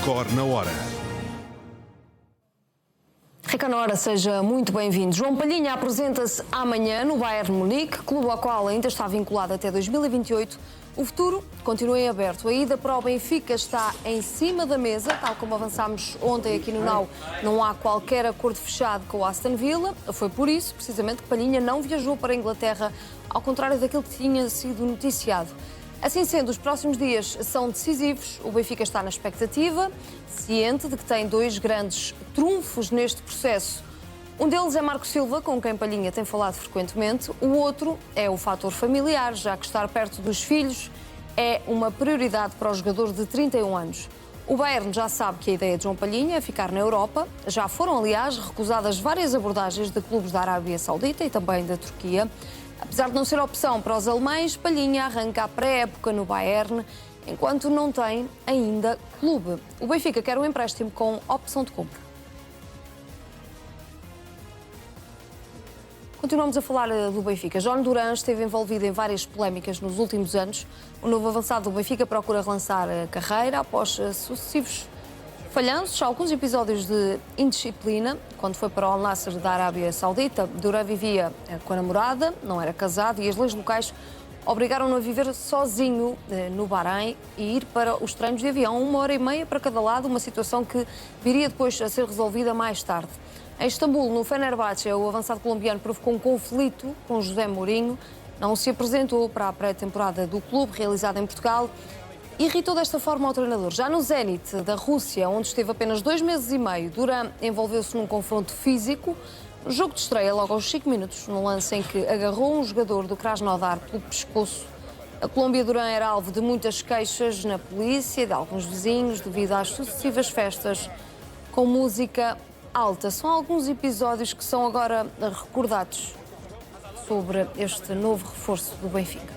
Record na Hora. Record na Hora, seja muito bem-vindo. João Palhinha apresenta-se amanhã no Bayern Munique, clube ao qual ainda está vinculado até 2028. O futuro continua em aberto. A ida para o Benfica está em cima da mesa, tal como avançámos ontem aqui no NAU. Não há qualquer acordo fechado com o Aston Villa. Foi por isso, precisamente, que Palhinha não viajou para a Inglaterra, ao contrário daquilo que tinha sido noticiado. Assim sendo, os próximos dias são decisivos. O Benfica está na expectativa, ciente de que tem dois grandes trunfos neste processo. Um deles é Marco Silva, com quem Palhinha tem falado frequentemente. O outro é o fator familiar, já que estar perto dos filhos é uma prioridade para o jogador de 31 anos. O Bayern já sabe que a ideia de João Palhinha é ficar na Europa. Já foram, aliás, recusadas várias abordagens de clubes da Arábia Saudita e também da Turquia. Apesar de não ser opção para os alemães, Palhinha arranca a pré-época no Bayern, enquanto não tem ainda clube. O Benfica quer um empréstimo com opção de compra. Continuamos a falar do Benfica. João Duran esteve envolvido em várias polémicas nos últimos anos. O novo avançado do Benfica procura relançar a carreira após sucessivos falhanços, alguns episódios de indisciplina. Quando foi para o Al Nassr da Arábia Saudita, Duran vivia com a namorada, não era casado, e as leis locais obrigaram-no a viver sozinho no Bahrein e ir para os treinos de avião, 1h30 para cada lado, uma situação que viria depois a ser resolvida mais tarde. Em Istambul, no Fenerbahçe, o avançado colombiano provocou um conflito com José Mourinho, não se apresentou para a pré-temporada do clube, realizada em Portugal. Irritou desta forma ao treinador. Já no Zenit da Rússia, onde esteve apenas 2 meses e meio, Duran envolveu-se num confronto físico. No jogo de estreia, logo aos 5 minutos, num lance em que agarrou um jogador do Krasnodar pelo pescoço. A Colômbia, Duran era alvo de muitas queixas na polícia, de alguns vizinhos, devido às sucessivas festas com música alta. São alguns episódios que são agora recordados sobre este novo reforço do Benfica.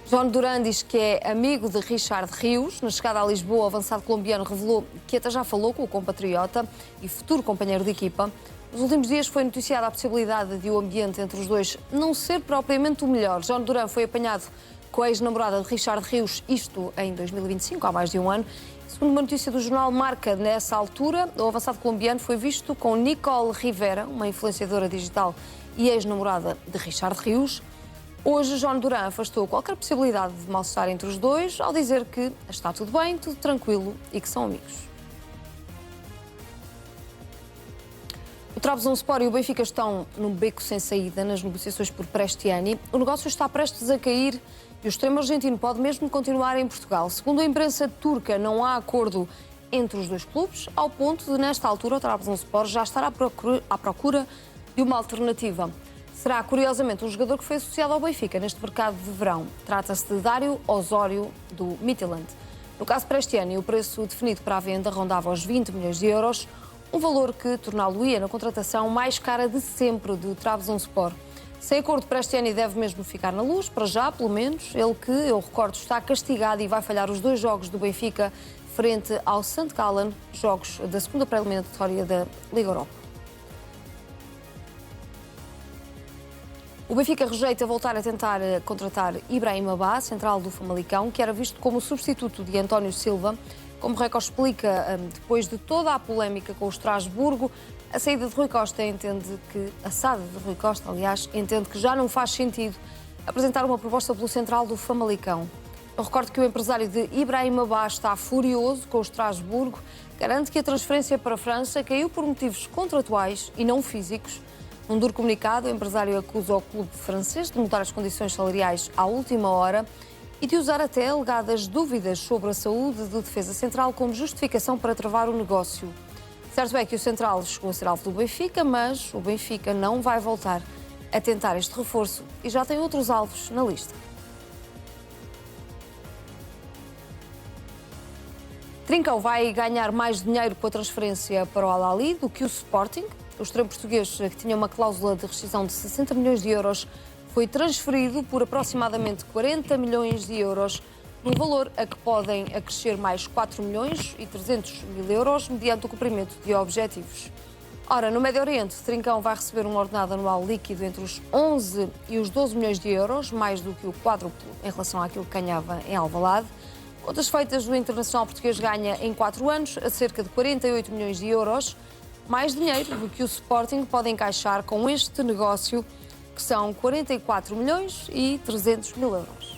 João Duran diz que é amigo de Richard Rios. Na chegada a Lisboa, o avançado colombiano revelou que até já falou com o compatriota e futuro companheiro de equipa. Nos últimos dias foi noticiada a possibilidade de o ambiente entre os dois não ser propriamente o melhor. João Duran foi apanhado com a ex-namorada de Richard Rios, isto em 2025, há mais de um ano. Segundo uma notícia do jornal Marca, nessa altura, o avançado colombiano foi visto com Nicole Rivera, uma influenciadora digital e ex-namorada de Richard Rios. Hoje, João Duran afastou qualquer possibilidade de mal-estar entre os dois, ao dizer que está tudo bem, tudo tranquilo e que são amigos. O Trabzonspor e o Benfica estão num beco sem saída nas negociações por Prestiani. O negócio está prestes a cair e o extremo argentino pode mesmo continuar em Portugal. Segundo a imprensa turca, não há acordo entre os dois clubes, ao ponto de, nesta altura, o Trabzonspor já estar à procura de uma alternativa. Será, curiosamente, um jogador que foi associado ao Benfica neste mercado de verão. Trata-se de Dário Osório, do Midtjylland. No caso Prestiani, o preço definido para a venda rondava os 20 milhões de euros, um valor que torná-lo-ia na contratação mais cara de sempre do Trabzonspor. Sem acordo, Prestiani deve mesmo ficar na luz, para já, pelo menos. Ele que, eu recordo, está castigado e vai falhar os 2 jogos do Benfica frente ao St. Gallen, jogos da segunda pré-eliminatória da Liga Europa. O Benfica rejeita voltar a tentar contratar Ibrahim Abá, central do Famalicão, que era visto como substituto de António Silva. Como o Record explica, depois de toda a polémica com o Estrasburgo, a saída de Rui Costa entende que já não faz sentido apresentar uma proposta pelo central do Famalicão. Eu recordo que o empresário de Ibrahim Abá está furioso com o Estrasburgo, garante que a transferência para a França caiu por motivos contratuais e não físicos. Num duro comunicado, o empresário acusa o clube francês de mudar as condições salariais à última hora e de usar até alegadas dúvidas sobre a saúde do defesa central como justificação para travar o negócio. Certo é que o central chegou a ser alvo do Benfica, mas o Benfica não vai voltar a tentar este reforço e já tem outros alvos na lista. Trincão vai ganhar mais dinheiro com a transferência para o Al-Ahly do que o Sporting. O extremo português, que tinha uma cláusula de rescisão de 60 milhões de euros, foi transferido por aproximadamente 40 milhões de euros, num valor a que podem acrescer mais 4 milhões e 300 mil euros, mediante o cumprimento de objetivos. Ora, no Médio Oriente, Trincão vai receber um ordenado anual líquido entre os 11 e os 12 milhões de euros, mais do que o quádruplo em relação àquilo que ganhava em Alvalade. Contas feitas do Internacional Português ganha em 4 anos a cerca de 48 milhões de euros, mais dinheiro do que o Sporting pode encaixar com este negócio, que são 44 milhões e 300 mil euros.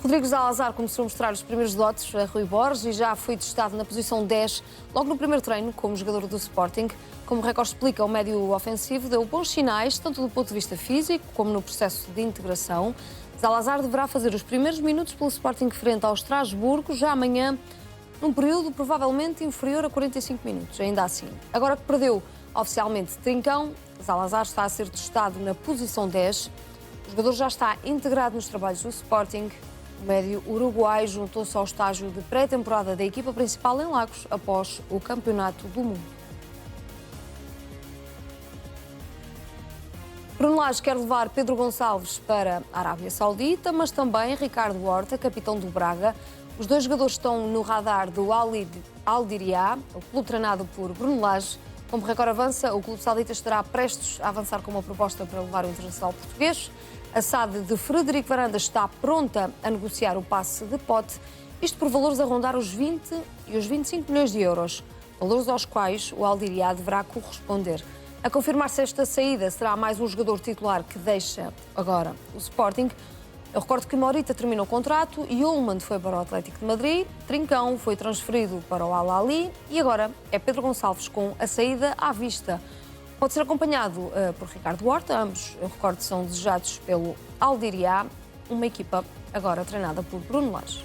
Rodrigo Zalazar começou a mostrar os primeiros dotes a Rui Borges e já foi testado na posição 10 logo no primeiro treino como jogador do Sporting. Como o recorde explica, o médio ofensivo deu bons sinais, tanto do ponto de vista físico como no processo de integração. Zalazar deverá fazer os primeiros minutos pelo Sporting frente ao Estrasburgo já amanhã, num período provavelmente inferior a 45 minutos, ainda assim. Agora que perdeu oficialmente Trincão, Zalazar está a ser testado na posição 10. O jogador já está integrado nos trabalhos do Sporting. O médio uruguai juntou-se ao estágio de pré-temporada da equipa principal em Lagos após o Campeonato do Mundo. Bruno Lage quer levar Pedro Gonçalves para a Arábia Saudita, mas também Ricardo Horta, capitão do Braga. Os dois jogadores estão no radar do Al Diriyah, o clube treinado por Bruno Lage. Como o recorde avança, o clube saudita estará prestes a avançar com uma proposta para levar o internacional português. A SAD de Frederico Varandas está pronta a negociar o passe de pote, isto por valores a rondar os 20 e os 25 milhões de euros, valores aos quais o Al Diriyah deverá corresponder. A confirmar-se esta saída, será mais um jogador titular que deixa agora o Sporting. Eu recordo que Morita terminou o contrato e Ullmann foi para o Atlético de Madrid, Trincão foi transferido para o Al Ahly e agora é Pedro Gonçalves com a saída à vista. Pode ser acompanhado por Ricardo Horta, ambos, eu recordo, são desejados pelo Al Diriyah, uma equipa agora treinada por Bruno Lage.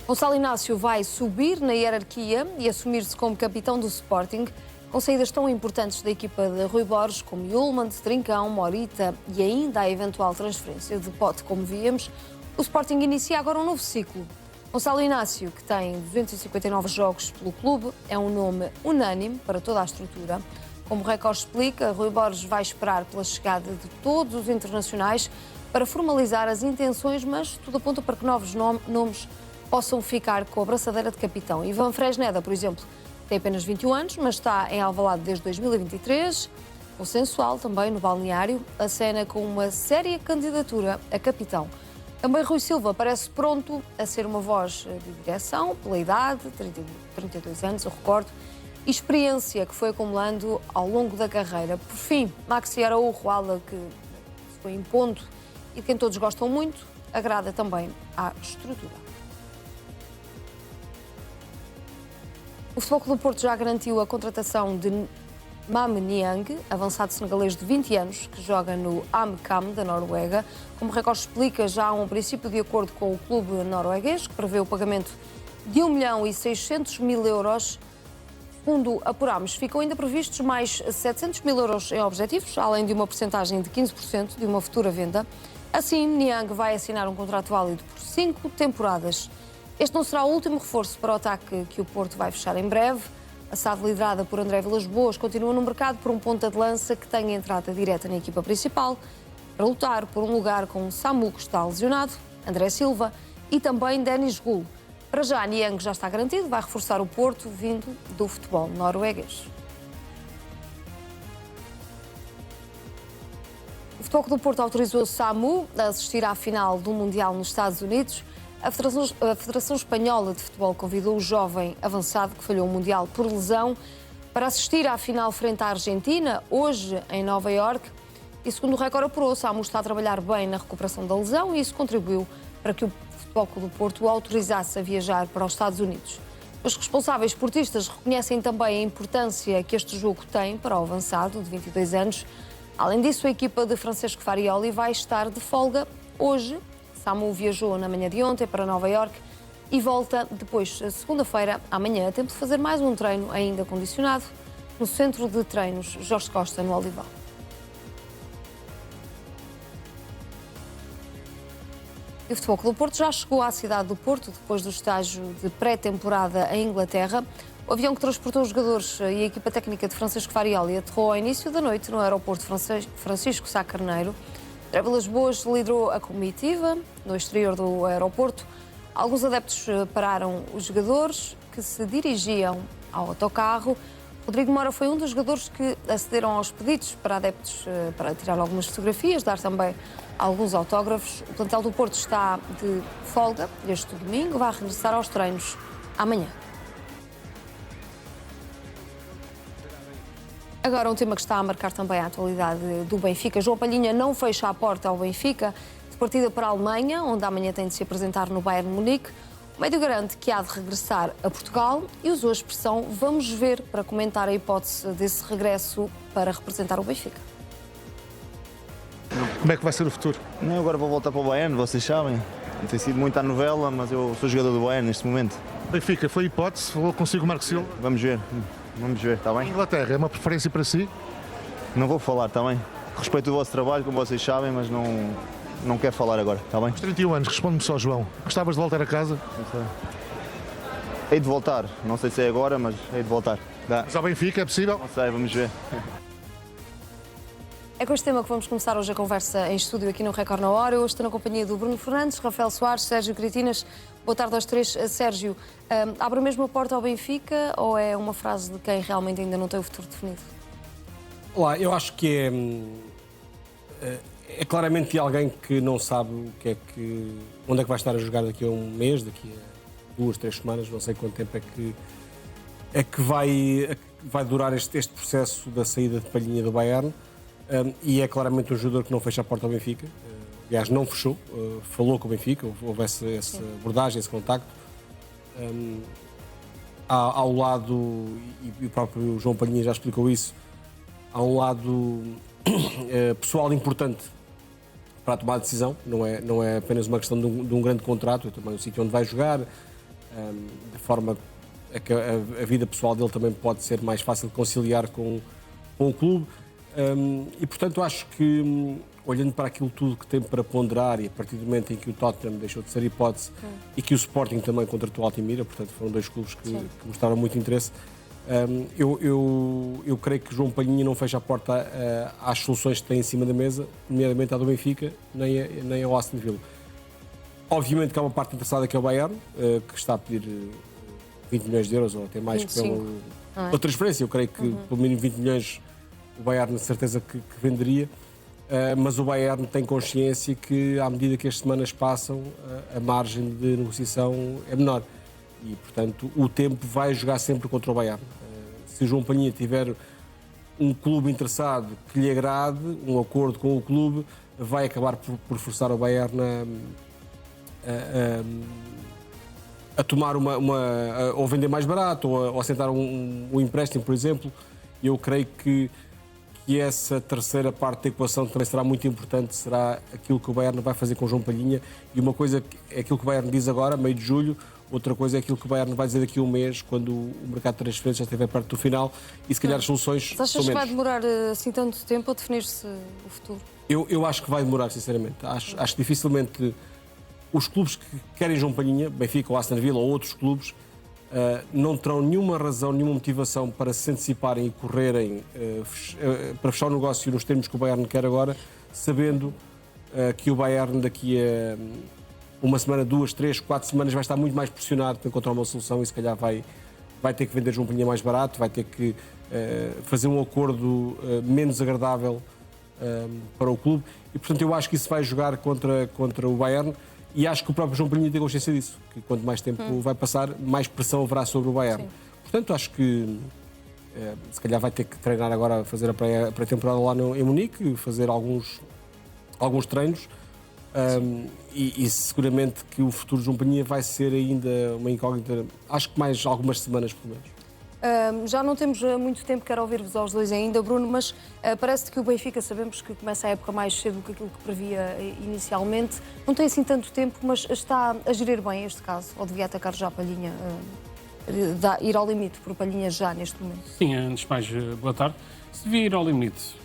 Gonçalo Inácio vai subir na hierarquia e assumir-se como capitão do Sporting, com saídas tão importantes da equipa de Rui Borges, como Ullmann, Trincão, Morita e ainda a eventual transferência de pote, como víamos. O Sporting inicia agora um novo ciclo. Gonçalo Inácio, que tem 259 jogos pelo clube, é um nome unânime para toda a estrutura. Como o recorde explica, Rui Borges vai esperar pela chegada de todos os internacionais para formalizar as intenções, mas tudo aponta para que novos nomes possam ficar com a braçadeira de capitão. Ivan Fresneda, por exemplo, tem apenas 21 anos, mas está em Alvalade desde 2023. O Sensual, também no balneário, acena com uma séria candidatura a capitão. Também Rui Silva parece pronto a ser uma voz de direção, pela idade, 32 anos, eu recordo, e experiência que foi acumulando ao longo da carreira. Por fim, Maxi Araújo, ala que se foi impondo e de quem todos gostam muito, agrada também à estrutura. O Futebol Clube do Porto já garantiu a contratação de Mame Niang, avançado senegalês de 20 anos, que joga no Amcam da Noruega. Como o recorde explica, já há um princípio de acordo com o clube norueguês, que prevê o pagamento de 1.600.000 euros. Segundo apurámos, ficam ainda previstos mais 700 mil euros em objetivos, além de uma porcentagem de 15% de uma futura venda. Assim, Niang vai assinar um contrato válido por 5 temporadas. Este não será o último reforço para o ataque que o Porto vai fechar em breve. A SAD, liderada por André Vilas-Boas, continua no mercado por um ponta de lança que tenha entrada direta na equipa principal, para lutar por um lugar com Samu, que está lesionado, André Silva e também Denis Gul. Para já, Niang já está garantido, vai reforçar o Porto, vindo do futebol norueguês. O Futebol Clube do Porto autorizou Samu a assistir à final do Mundial nos Estados Unidos. A Federação Espanhola de Futebol convidou o jovem avançado que falhou o Mundial por lesão para assistir à final frente à Argentina, hoje em Nova Iorque. E segundo o recorde apurou, Samu está a trabalhar bem na recuperação da lesão e isso contribuiu para que o Futebol Clube do Porto o autorizasse a viajar para os Estados Unidos. Os responsáveis esportistas reconhecem também a importância que este jogo tem para o avançado de 22 anos. Além disso, a equipa de Francesco Farioli vai estar de folga hoje. Samu viajou na manhã de ontem para Nova Iorque e volta depois, segunda-feira, amanhã, a tempo de fazer mais um treino ainda condicionado no centro de treinos Jorge Costa, no Olival. E o Futebol Clube do Porto já chegou à cidade do Porto depois do estágio de pré-temporada em Inglaterra. O avião que transportou os jogadores e a equipa técnica de Francesco Farioli aterrou ao início da noite no aeroporto Francisco Sá Carneiro. André Vilas-Boas liderou a comitiva no exterior do aeroporto. Alguns adeptos pararam os jogadores que se dirigiam ao autocarro. Rodrigo Moura foi um dos jogadores que acederam aos pedidos para adeptos para tirar algumas fotografias, dar também alguns autógrafos. O plantel do Porto está de folga este domingo, vai regressar aos treinos amanhã. Agora um tema que está a marcar também a atualidade do Benfica. João Palhinha não fecha a porta ao Benfica de partida para a Alemanha, onde amanhã tem de se apresentar no Bayern Munique. O médio garante que há de regressar a Portugal e usou a expressão "vamos ver" para comentar a hipótese desse regresso para representar o Benfica. Como é que vai ser o futuro? Eu agora vou voltar para o Bayern, vocês sabem. Tem sido muita novela, mas eu sou jogador do Bayern neste momento. Benfica, foi hipótese, falou consigo o Marco Silva. Vamos ver, está bem? Inglaterra, é uma preferência para si? Não vou falar, está bem? Respeito o vosso trabalho, como vocês sabem, mas não quero falar agora, está bem? Aos 31 anos, responde-me só, João. Gostavas de voltar a casa? Não sei. Hei de voltar, não sei se é agora, mas hei de voltar. Dá. Mas ao Benfica, é possível? Não sei, vamos ver. É com este tema que vamos começar hoje a conversa em estúdio aqui no Record na Hora. Eu hoje estou na companhia do Bruno Fernandes, Rafael Soares, Sérgio Cretinas. Boa tarde aos três. Sérgio, abre mesmo a porta ao Benfica ou é uma frase de quem realmente ainda não tem o futuro definido? Olá, eu acho que é claramente de alguém que não sabe onde é que vai estar a jogar daqui a um mês, daqui a 2, 3 semanas, não sei quanto tempo é que vai durar este processo da saída de Palhinha do Bayern. E é claramente um jogador que não fecha a porta ao Benfica. Aliás, não fechou, falou com o Benfica, houve essa abordagem, esse contacto. Ao lado, e o próprio João Palhinha já explicou isso, há um lado pessoal importante para a tomada de decisão, não é apenas uma questão de um grande contrato, é também o sítio onde vai jogar, de forma que a vida pessoal dele também pode ser mais fácil de conciliar com o clube. E, portanto, acho que, olhando para aquilo tudo que tem para ponderar, e a partir do momento em que o Tottenham deixou de ser hipótese e que o Sporting também contratou o Altimira, portanto, foram dois clubes que mostraram muito interesse, eu creio que João Palhinha não fecha a porta às soluções que tem em cima da mesa, nomeadamente à do Benfica, nem ao Aston Villa. Obviamente que há uma parte interessada que é o Bayern, que está a pedir 20 milhões de euros ou até mais pela transferência. Eu creio que pelo mínimo 20 milhões o Bayern de certeza que venderia, mas o Bayern tem consciência que, à medida que as semanas passam, a margem de negociação é menor. E, portanto, o tempo vai jogar sempre contra o Bayern. Se o João Palhinha tiver um clube interessado que lhe agrade, um acordo com o clube, vai acabar por forçar o Bayern a tomar ou vender mais barato, ou assentar um empréstimo, por exemplo. Eu creio que essa terceira parte da equação também será muito importante, será aquilo que o Bayern vai fazer com o João Palhinha. E uma coisa é aquilo que o Bayern diz agora, meio de julho, outra coisa é aquilo que o Bayern vai dizer daqui a um mês, quando o mercado de transferências já estiver perto do final, e se calhar as soluções Mas achas que vai demorar assim tanto tempo a definir-se o futuro? Eu acho que vai demorar, sinceramente. Acho que dificilmente os clubes que querem João Palhinha, Benfica ou Aston Villa ou outros clubes, não terão nenhuma razão, nenhuma motivação para se anteciparem e correrem para fechar o negócio nos termos que o Bayern quer agora, sabendo que o Bayern daqui a uma semana, 2, 3, 4 semanas vai estar muito mais pressionado para encontrar uma solução e se calhar vai ter que vender João Palhinha mais barato, vai ter que fazer um acordo menos agradável para o clube e, portanto, eu acho que isso vai jogar contra o Bayern. E acho que o próprio João Palhinha tem consciência disso, que quanto mais tempo vai passar, mais pressão haverá sobre o Bayern. Sim. Portanto, acho que se calhar vai ter que treinar agora, fazer a pré-temporada lá em Munique, fazer alguns treinos e seguramente que o futuro de João Palhinha vai ser ainda uma incógnita, acho que mais algumas semanas, pelo menos. Já não temos muito tempo, quero ouvir-vos aos dois ainda, Bruno, mas parece que o Benfica, sabemos que começa a época mais cedo do que aquilo que previa inicialmente. Não tem assim tanto tempo, mas está a gerir bem este caso? Ou devia atacar já a Palhinha, ir ao limite por Palhinha já neste momento? Sim, antes de mais, boa tarde. Se devia ir ao limite,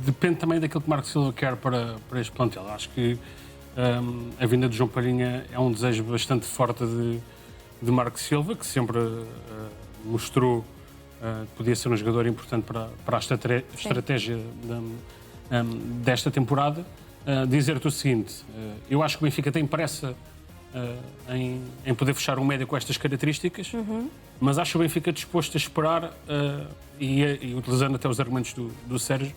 depende também daquilo que Marco Silva quer para este plantel. Acho que a vinda de João Palhinha é um desejo bastante forte de Marco Silva, que sempre mostrou que podia ser um jogador importante para a estratégia desta temporada. Dizer-te o seguinte, eu acho que o Benfica tem pressa em poder fechar um médio com estas características, mas acho o Benfica disposto a esperar e utilizando até os argumentos do Sérgio,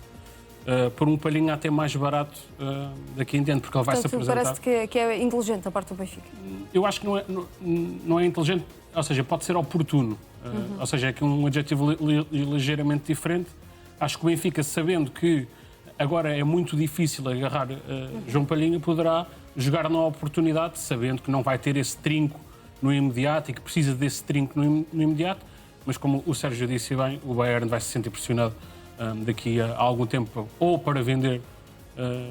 por um Palhinha até mais barato daqui em diante, porque ele vai se Portanto, apresentar. parece que é inteligente a parte do Benfica. Eu acho que não é inteligente, ou seja, pode ser oportuno. Ou seja, é que um adjetivo ligeiramente diferente. Acho que o Benfica, sabendo que agora é muito difícil agarrar João Palhinha, poderá jogar na oportunidade, sabendo que não vai ter esse trinco no imediato e que precisa desse trinco no imediato. Mas como o Sérgio disse bem, o Bayern vai se sentir pressionado daqui a algum tempo, ou para vender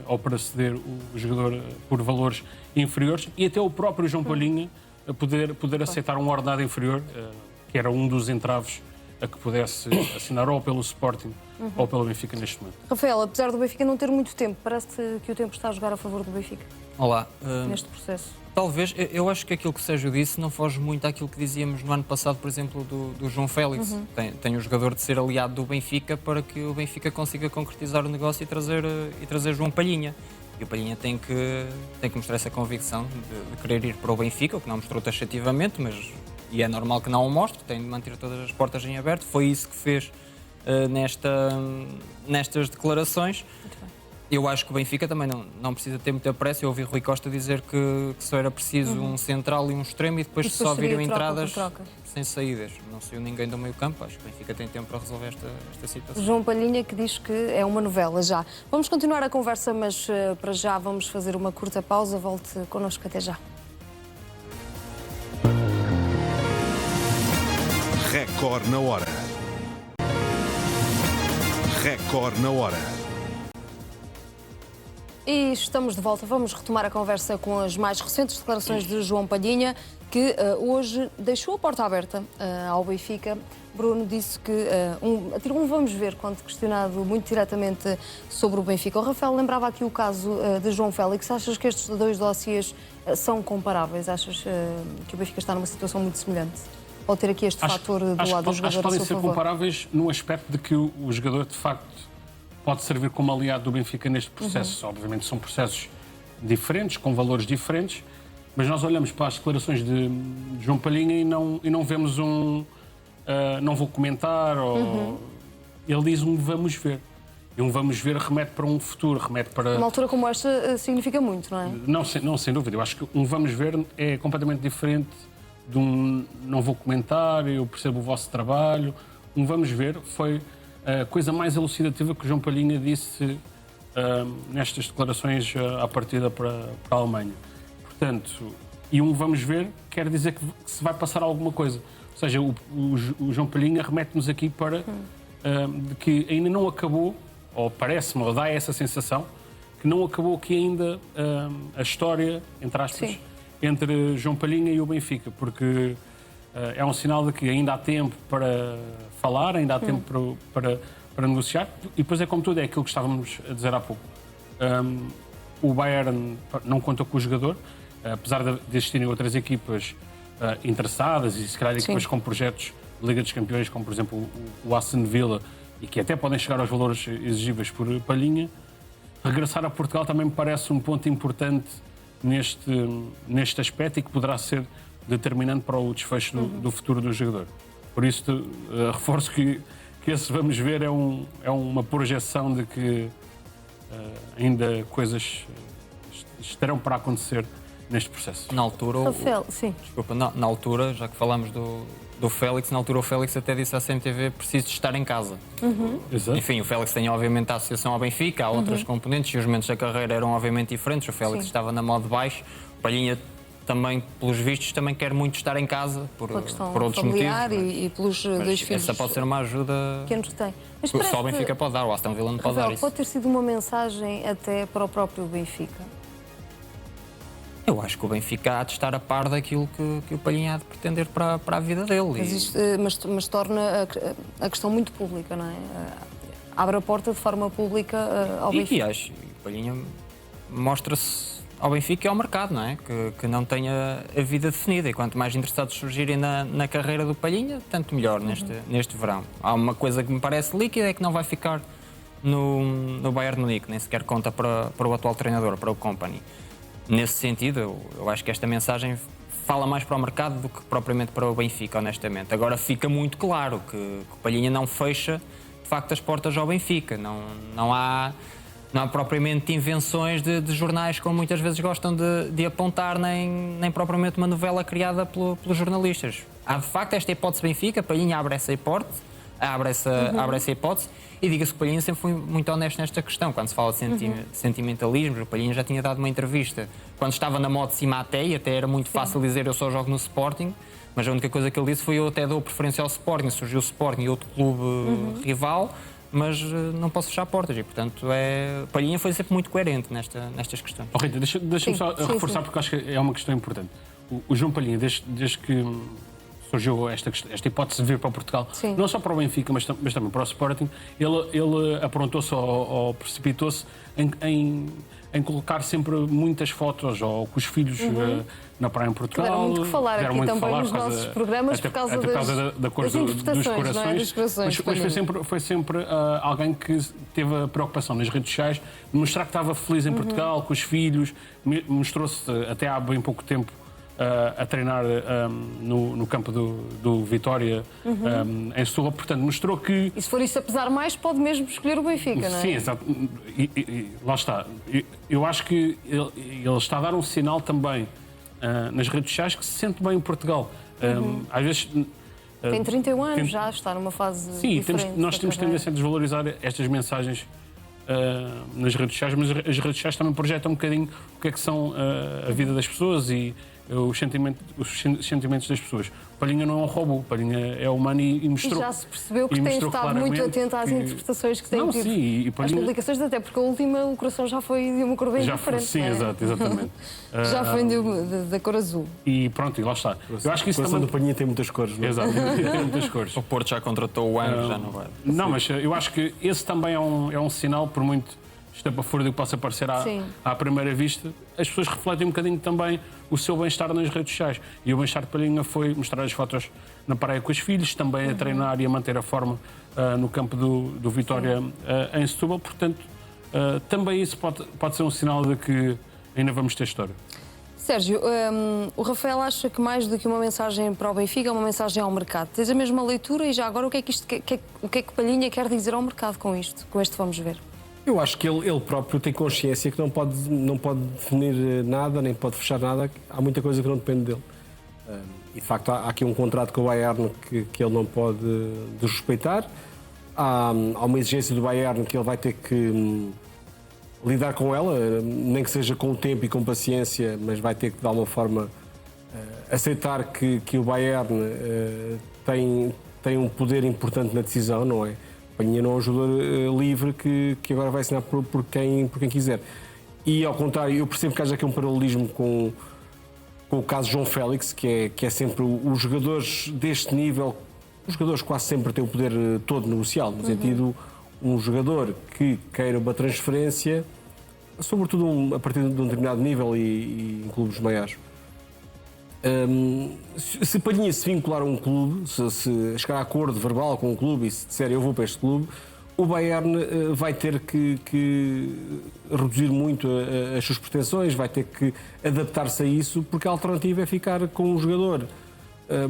ou para ceder o jogador por valores inferiores, e até o próprio João Palhinha poder aceitar um ordenado inferior, que era um dos entraves a que pudesse assinar ou pelo Sporting ou pelo Benfica neste momento. Rafael, apesar do Benfica não ter muito tempo, parece que o tempo está a jogar a favor do Benfica Olá. neste processo. Talvez, eu acho que aquilo que o Sérgio disse não foge muito àquilo que dizíamos no ano passado, por exemplo, do João Félix. Tem o jogador de ser aliado do Benfica para que o Benfica consiga concretizar o negócio e trazer João Palhinha. E o Palhinha tem que mostrar essa convicção de querer ir para o Benfica, o que não mostrou taxativamente, e é normal que não o mostre, tem de manter todas as portas em aberto. Foi isso que fez nestas declarações. Eu acho que o Benfica também não precisa ter muita pressa. Eu ouvi Rui Costa dizer que só era preciso um central e um extremo e depois só viram entradas sem saídas. Não saiu ninguém do meio campo. Acho que o Benfica tem tempo para resolver esta situação. João Palhinha, que diz que é uma novela já. Vamos continuar a conversa, mas para já vamos fazer uma curta pausa. Volte connosco até já. Record na hora. Record na hora. E estamos de volta. Vamos retomar a conversa com as mais recentes declarações de João Palhinha, que hoje deixou a porta aberta ao Benfica. Bruno disse que vamos ver, quando questionado muito diretamente sobre o Benfica. O Rafael lembrava aqui o caso de João Félix. Achas que estes dois dossiês são comparáveis? Achas que o Benfica está numa situação muito semelhante? Ou ter aqui este fator do lado do jogador acho que podem a seu ser favor? comparáveis no aspecto de que o jogador, de facto, pode servir como aliado do Benfica neste processo. Obviamente são processos diferentes, com valores diferentes, mas nós olhamos para as declarações de João Palhinha e não vemos não vou comentar, ele diz vamos ver. E vamos ver remete para um futuro, remete para... Uma altura como esta significa muito, não é? Não, sem dúvida. Eu acho que vamos ver é completamente diferente de não vou comentar, eu percebo o vosso trabalho. Vamos ver foi a coisa mais elucidativa que o João Palhinha disse nestas declarações à partida para a Alemanha. Portanto, vamos ver quer dizer que se vai passar alguma coisa. Ou seja, o João Palhinha remete-nos aqui para de que ainda não acabou, ou parece-me, ou dá essa sensação, que não acabou aqui ainda a história, entre aspas, entre João Palhinha e o Benfica, porque é um sinal de que ainda há tempo para falar, ainda há tempo para negociar, e depois é como tudo, é aquilo que estávamos a dizer há pouco. O Bayern não conta com o jogador, apesar de existirem outras equipas interessadas e se calhar equipas com projetos de Liga dos Campeões, como por exemplo o Aston Villa, e que até podem chegar aos valores exigíveis por Palhinha. Regressar a Portugal também me parece um ponto importante neste aspecto e que poderá ser determinante para o desfecho do futuro do jogador. Por isso, reforço que esse vamos ver é uma projeção de que ainda coisas estarão para acontecer neste processo. Na altura, Rafael, sim. Desculpa, na altura, já que falámos do Félix, na altura o Félix até disse à CMTV preciso de estar em casa. Exato. Enfim, o Félix tem obviamente a associação ao Benfica, há outras componentes e os momentos da carreira eram obviamente diferentes. O Félix estava na moda de baixo, o Palhinha também, pelos vistos, também quer muito estar em casa por outros familiar motivos. e pelos dois filhos. Essa pode ser uma ajuda pequenos que tem. Mas só o Benfica pode dar, o Aston Villa não pode dar isso. Pode ter sido uma mensagem até para o próprio Benfica. Eu acho que o Benfica há de estar a par daquilo que o Palhinha há de pretender para a vida dele. Mas torna a questão muito pública, não é? Abre a porta de forma pública ao Benfica. E acho que o Palhinha mostra-se ao Benfica e ao mercado, não é? Que não tenha a vida definida. E quanto mais interessados surgirem na carreira do Palhinha, tanto melhor neste verão. Há uma coisa que me parece líquida, é que não vai ficar no Bayern Munique, nem sequer conta para o atual treinador, para o Kompany. nesse sentido, eu acho que esta mensagem fala mais para o mercado do que propriamente para o Benfica, honestamente. Agora fica muito claro que o Palhinha não fecha, de facto, as portas ao Benfica. Não há propriamente invenções de jornais, como muitas vezes gostam de apontar, nem propriamente uma novela criada pelos jornalistas. Há, de facto, esta hipótese Benfica, Palhinha abre essa hipótese, e diga-se que o Palhinha sempre foi muito honesto nesta questão. Quando se fala de sentimentalismos, o Palhinha já tinha dado uma entrevista. Quando estava na moto de cima até era muito fácil dizer eu só jogo no Sporting, mas a única coisa que ele disse foi eu até dou preferência ao Sporting. Surgiu o Sporting e outro clube rival, mas não posso fechar portas e, portanto, Palhinha foi sempre muito coerente nestas questões. Oh, Rita, deixa-me só reforçar, porque acho que é uma questão importante. O João Palhinha, desde que surgiu esta hipótese de vir para Portugal, não só para o Benfica, mas também para o Sporting, ele aprontou-se ou precipitou-se em colocar sempre muitas fotos ou com os filhos na praia em Portugal. Deram muito que falar aqui muito também falar nos nossos programas por causa da cor das dos interpretações, corações. não é? Dos corações, mas foi sempre alguém que teve a preocupação nas redes sociais de mostrar que estava feliz em Portugal, com os filhos, mostrou-se até há bem pouco tempo a treinar no campo do Vitória, em Setúbal. Portanto, mostrou que... E se for isso a pesar mais, pode mesmo escolher o Benfica, não é? Sim, exato. E lá está. Eu acho que ele está a dar um sinal também nas redes sociais que se sente bem em Portugal. Às vezes... Tem 31 anos já, está numa fase diferente. Nós temos tendência a desvalorizar estas mensagens nas redes sociais, mas as redes sociais também projetam um bocadinho o que é que são a vida das pessoas e os sentimentos das pessoas. O Palhinha não é um robô, o Palhinha é humano e mostrou. E já se percebeu que tem estado muito atento às interpretações que tem tido. Sim, e Palhinha... As publicações, até porque a última, o coração já foi de uma cor bem diferente. Sim, exatamente. Já foi da cor azul. E pronto, e lá está. Eu acho que isso também... do Palhinha tem muitas cores, não é? Exato, tem muitas cores. O Porto já contratou o Anjo, já não vai. Não, mas eu acho que esse também é um sinal, por muito estapafúrdio que possa parecer à primeira vista, as pessoas refletem um bocadinho também o seu bem-estar nas redes sociais. E o bem-estar de Palhinha foi mostrar as fotos na praia com os filhos, também a treinar e a manter a forma no campo do Vitória em Setúbal. Portanto, também isso pode ser um sinal de que ainda vamos ter história. Sérgio, o Rafael acha que mais do que uma mensagem para o Benfica é uma mensagem ao mercado. Tens a mesma leitura e já agora o que é que Palhinha quer dizer ao mercado com isto? Com este vamos ver. Eu acho que ele próprio tem consciência que não pode definir nada, nem pode fechar nada. Há muita coisa que não depende dele. E, de facto, há aqui um contrato com o Bayern que ele não pode desrespeitar. Há uma exigência do Bayern que ele vai ter que lidar com ela, nem que seja com o tempo e com paciência, mas vai ter que, de alguma forma, aceitar que o Bayern tem um poder importante na decisão, não é? Palhinha não é um jogador livre que agora vai assinar por quem quiser. E, ao contrário, eu percebo que haja aqui um paralelismo com o caso João Félix, que é sempre os jogadores deste nível, os jogadores quase sempre têm o poder todo negocial, no sentido, um jogador que queira uma transferência, sobretudo a partir de um determinado nível e em clubes maiores. Se Palhinha se vincular a um clube, se chegar a acordo verbal com um clube e se disser eu vou para este clube, o Bayern vai ter que reduzir muito as suas pretensões, vai ter que adaptar-se a isso, porque a alternativa é ficar com um jogador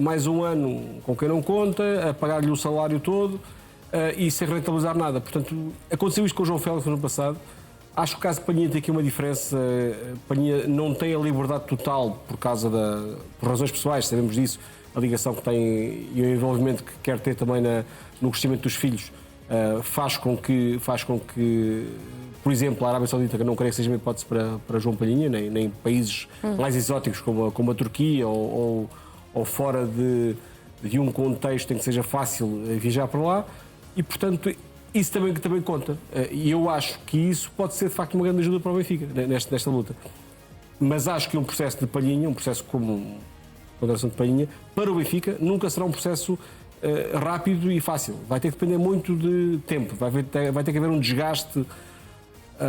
mais um ano com quem não conta, a pagar-lhe o salário todo e sem rentabilizar nada. Portanto, aconteceu isto com o João Félix no ano passado. Acho que o caso de Palhinha tem aqui uma diferença. Palhinha não tem a liberdade total por razões pessoais, sabemos disso, a ligação que tem e o envolvimento que quer ter também no crescimento dos filhos faz com que, por exemplo, a Arábia Saudita, que não creio que seja uma hipótese para João Palhinha, nem países mais exóticos como a Turquia ou fora de um contexto em que seja fácil viajar para lá, e portanto isso também conta. E eu acho que isso pode ser de facto uma grande ajuda para o Benfica nesta luta. Mas acho que um processo de Palhinha, um processo como a contratação de Palhinha, para o Benfica nunca será um processo rápido e fácil. Vai ter que depender muito de tempo, vai ter que haver um desgaste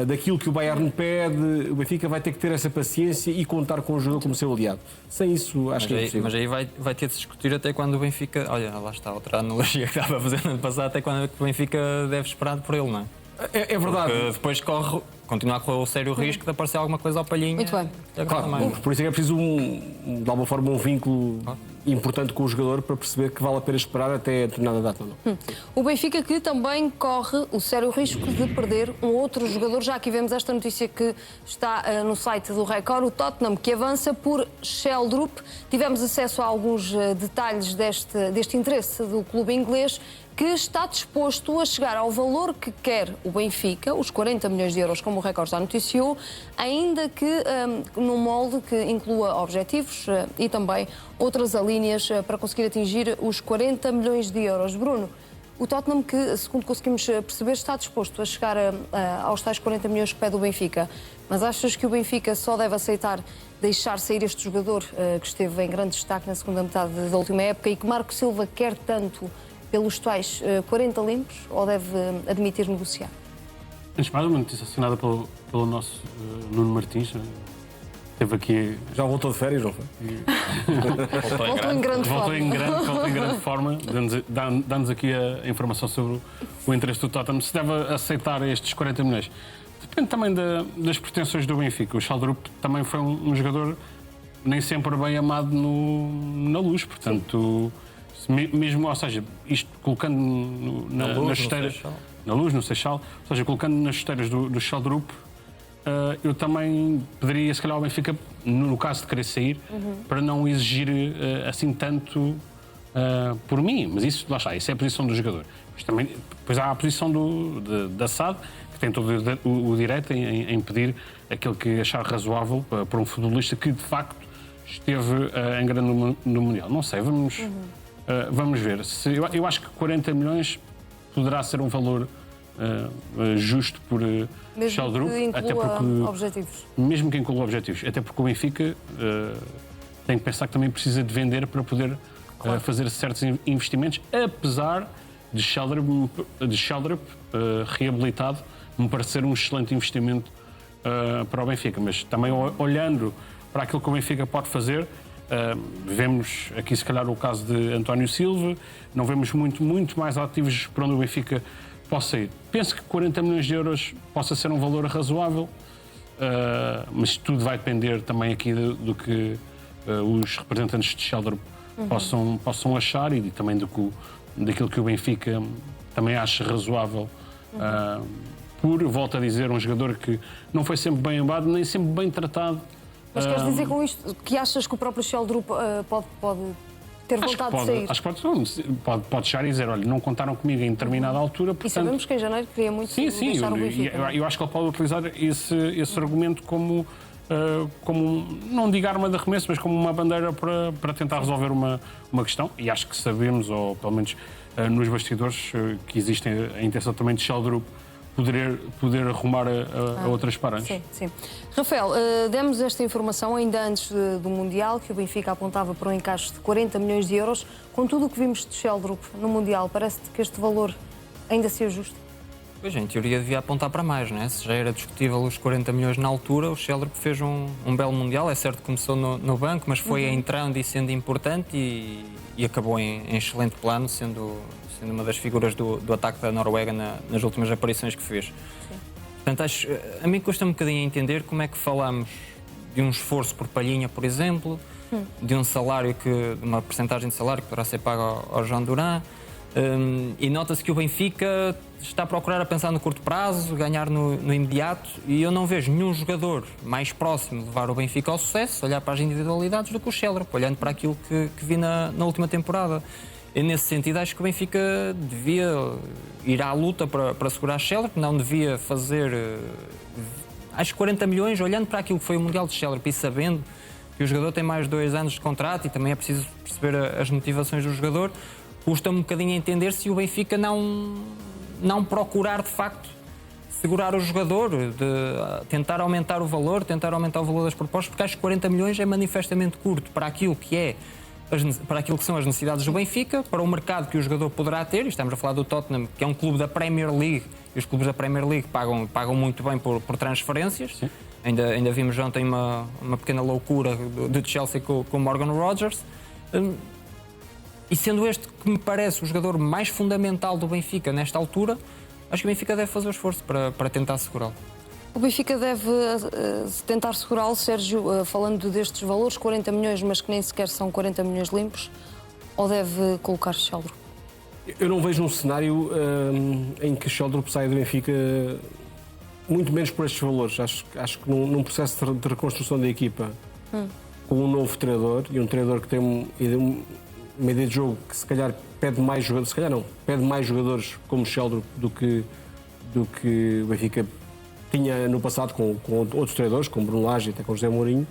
daquilo que o Bayern pede. O Benfica vai ter que ter essa paciência e contar com o jogador como seu aliado. Sem isso, acho que é impossível. Mas aí vai ter de se discutir até quando o Benfica... Olha, lá está outra analogia que estava a fazer no ano passado, até quando o Benfica deve esperar por ele, não é? É verdade. Porque depois continua a correr o sério risco de aparecer alguma coisa ao Palhinha. Muito bem. Claro, por isso é que é preciso, de alguma forma, um vínculo importante com o jogador para perceber que vale a pena esperar até determinada data. Não? O Benfica que também corre o sério risco de perder um outro jogador. Já aqui vemos esta notícia que está no site do Record, o Tottenham, que avança por Sheldrup. Tivemos acesso a alguns detalhes deste interesse do clube inglês, que está disposto a chegar ao valor que quer o Benfica, os 40 milhões de euros, como o Record já noticiou, ainda que num molde que inclua objetivos e também outras alíneas para conseguir atingir os 40 milhões de euros. Bruno, o Tottenham, que, segundo conseguimos perceber, está disposto a chegar aos tais 40 milhões que pede o Benfica. Mas achas que o Benfica só deve aceitar deixar sair este jogador que esteve em grande destaque na segunda metade da última época e que Marco Silva quer tanto pelos tais 40 limpos, ou deve admitir negociar? Antes de mais, uma notícia assinada pelo nosso Nuno Martins. Esteve aqui. Já voltou de férias, não foi? Voltou em grande Voltou forma. em grande forma, dando-nos aqui a informação sobre o interesse do Tottenham. Se deve aceitar estes 40 milhões. Depende também das pretensões do Benfica. O Sheldrup também foi um jogador nem sempre bem amado na Luz, portanto. Mesmo, ou seja, isto colocando nas esteiras, na Luz, no Seixal, ou seja, colocando nas esteiras do Sheldrup, eu também pediria, se calhar, ao Benfica, no caso de querer sair, para não exigir assim tanto por mim. Mas isso, lá está, isso é a posição do jogador. Mas também, depois há a posição da SAD, que tem todo o direito em pedir aquilo que achar razoável para um futebolista que, de facto, esteve em grande no Mundial. Não sei, vamos ver. Eu acho que 40 milhões poderá ser um valor justo por Sheldrup, até porque objetivos. Mesmo que inclua objetivos, até porque o Benfica tem que pensar que também precisa de vender para poder fazer certos investimentos, apesar de Sheldrup reabilitado me parecer um excelente investimento para o Benfica, mas também olhando para aquilo que o Benfica pode fazer. Vemos aqui, se calhar, o caso de António Silva, não vemos muito mais ativos para onde o Benfica possa ir. Penso que 40 milhões de euros possa ser um valor razoável, mas tudo vai depender também aqui do que os representantes de Sheldrup possam achar e também daquilo que o Benfica também acha razoável. Volto a dizer, um jogador que não foi sempre bem amado, nem sempre bem tratado. Mas queres dizer com isto que achas que o próprio Sheldrup pode ter vontade de sair? Acho que pode chegar e dizer, olha, não contaram comigo em determinada altura, portanto... E sabemos que em janeiro queria muito deixar o Benfica. Eu acho que ele pode utilizar esse argumento como, não digo arma de arremesso, mas como uma bandeira para tentar resolver uma questão. E acho que sabemos, ou pelo menos nos bastidores, que existe a intenção também de Sheldrup poder arrumar a outras parantes. Sim. Rafael, demos esta informação ainda antes do Mundial, que o Benfica apontava para um encaixe de 40 milhões de euros. Com tudo o que vimos de Sheldrup no Mundial, parece-te que este valor ainda se ajusta? Pois, em teoria devia apontar para mais, não é? Se já era discutível os 40 milhões na altura, o Sheldrup fez um belo Mundial. É certo que começou no banco, mas foi entrando e sendo importante e acabou em excelente plano, sendo uma das figuras do ataque da Noruega nas últimas aparições que fez. Sim. Portanto, a mim custa um bocadinho a entender como é que falamos de um esforço por Palhinha, por exemplo, de um salário de uma percentagem de salário que poderá ser pago ao João Duran, e nota-se que o Benfica está a procurar a pensar no curto prazo, ganhar no imediato, e eu não vejo nenhum jogador mais próximo de levar o Benfica ao sucesso, olhar para as individualidades, do que o Sheldrup, olhando para aquilo que vi na última temporada. E nesse sentido, acho que o Benfica devia ir à luta para segurar Sheldrup, não devia fazer, acho que 40 milhões, olhando para aquilo que foi o Mundial de Sheldrup e sabendo que o jogador tem mais 2 anos de contrato e também é preciso perceber as motivações do jogador, custa-me um bocadinho a entender se o Benfica não procurar, de facto, segurar o jogador, de tentar aumentar o valor das propostas, porque acho que 40 milhões é manifestamente curto para aquilo que são as necessidades do Benfica, para o mercado que o jogador poderá ter. E estamos a falar do Tottenham, que é um clube da Premier League, e os clubes da Premier League pagam muito bem por transferências. Ainda vimos ontem uma pequena loucura do Chelsea com o Morgan Rogers. E sendo este que me parece o jogador mais fundamental do Benfica nesta altura, Acho que o Benfica deve fazer o esforço para tentar segurá-lo. O Benfica deve tentar segurá-lo, Sérgio, falando destes valores, 40 milhões, mas que nem sequer são 40 milhões limpos, ou deve colocar Sheldrup? Eu não vejo um cenário em que Sheldrup saia do Benfica, muito menos por estes valores. Acho que num processo de reconstrução da equipa, com um novo treinador, e um treinador que tem uma ideia de jogo que se calhar pede mais jogadores, se calhar não, pede mais jogadores como Sheldrup do que o Benfica tinha no passado com outros treinadores, como Bruno Lage e até com José Mourinho.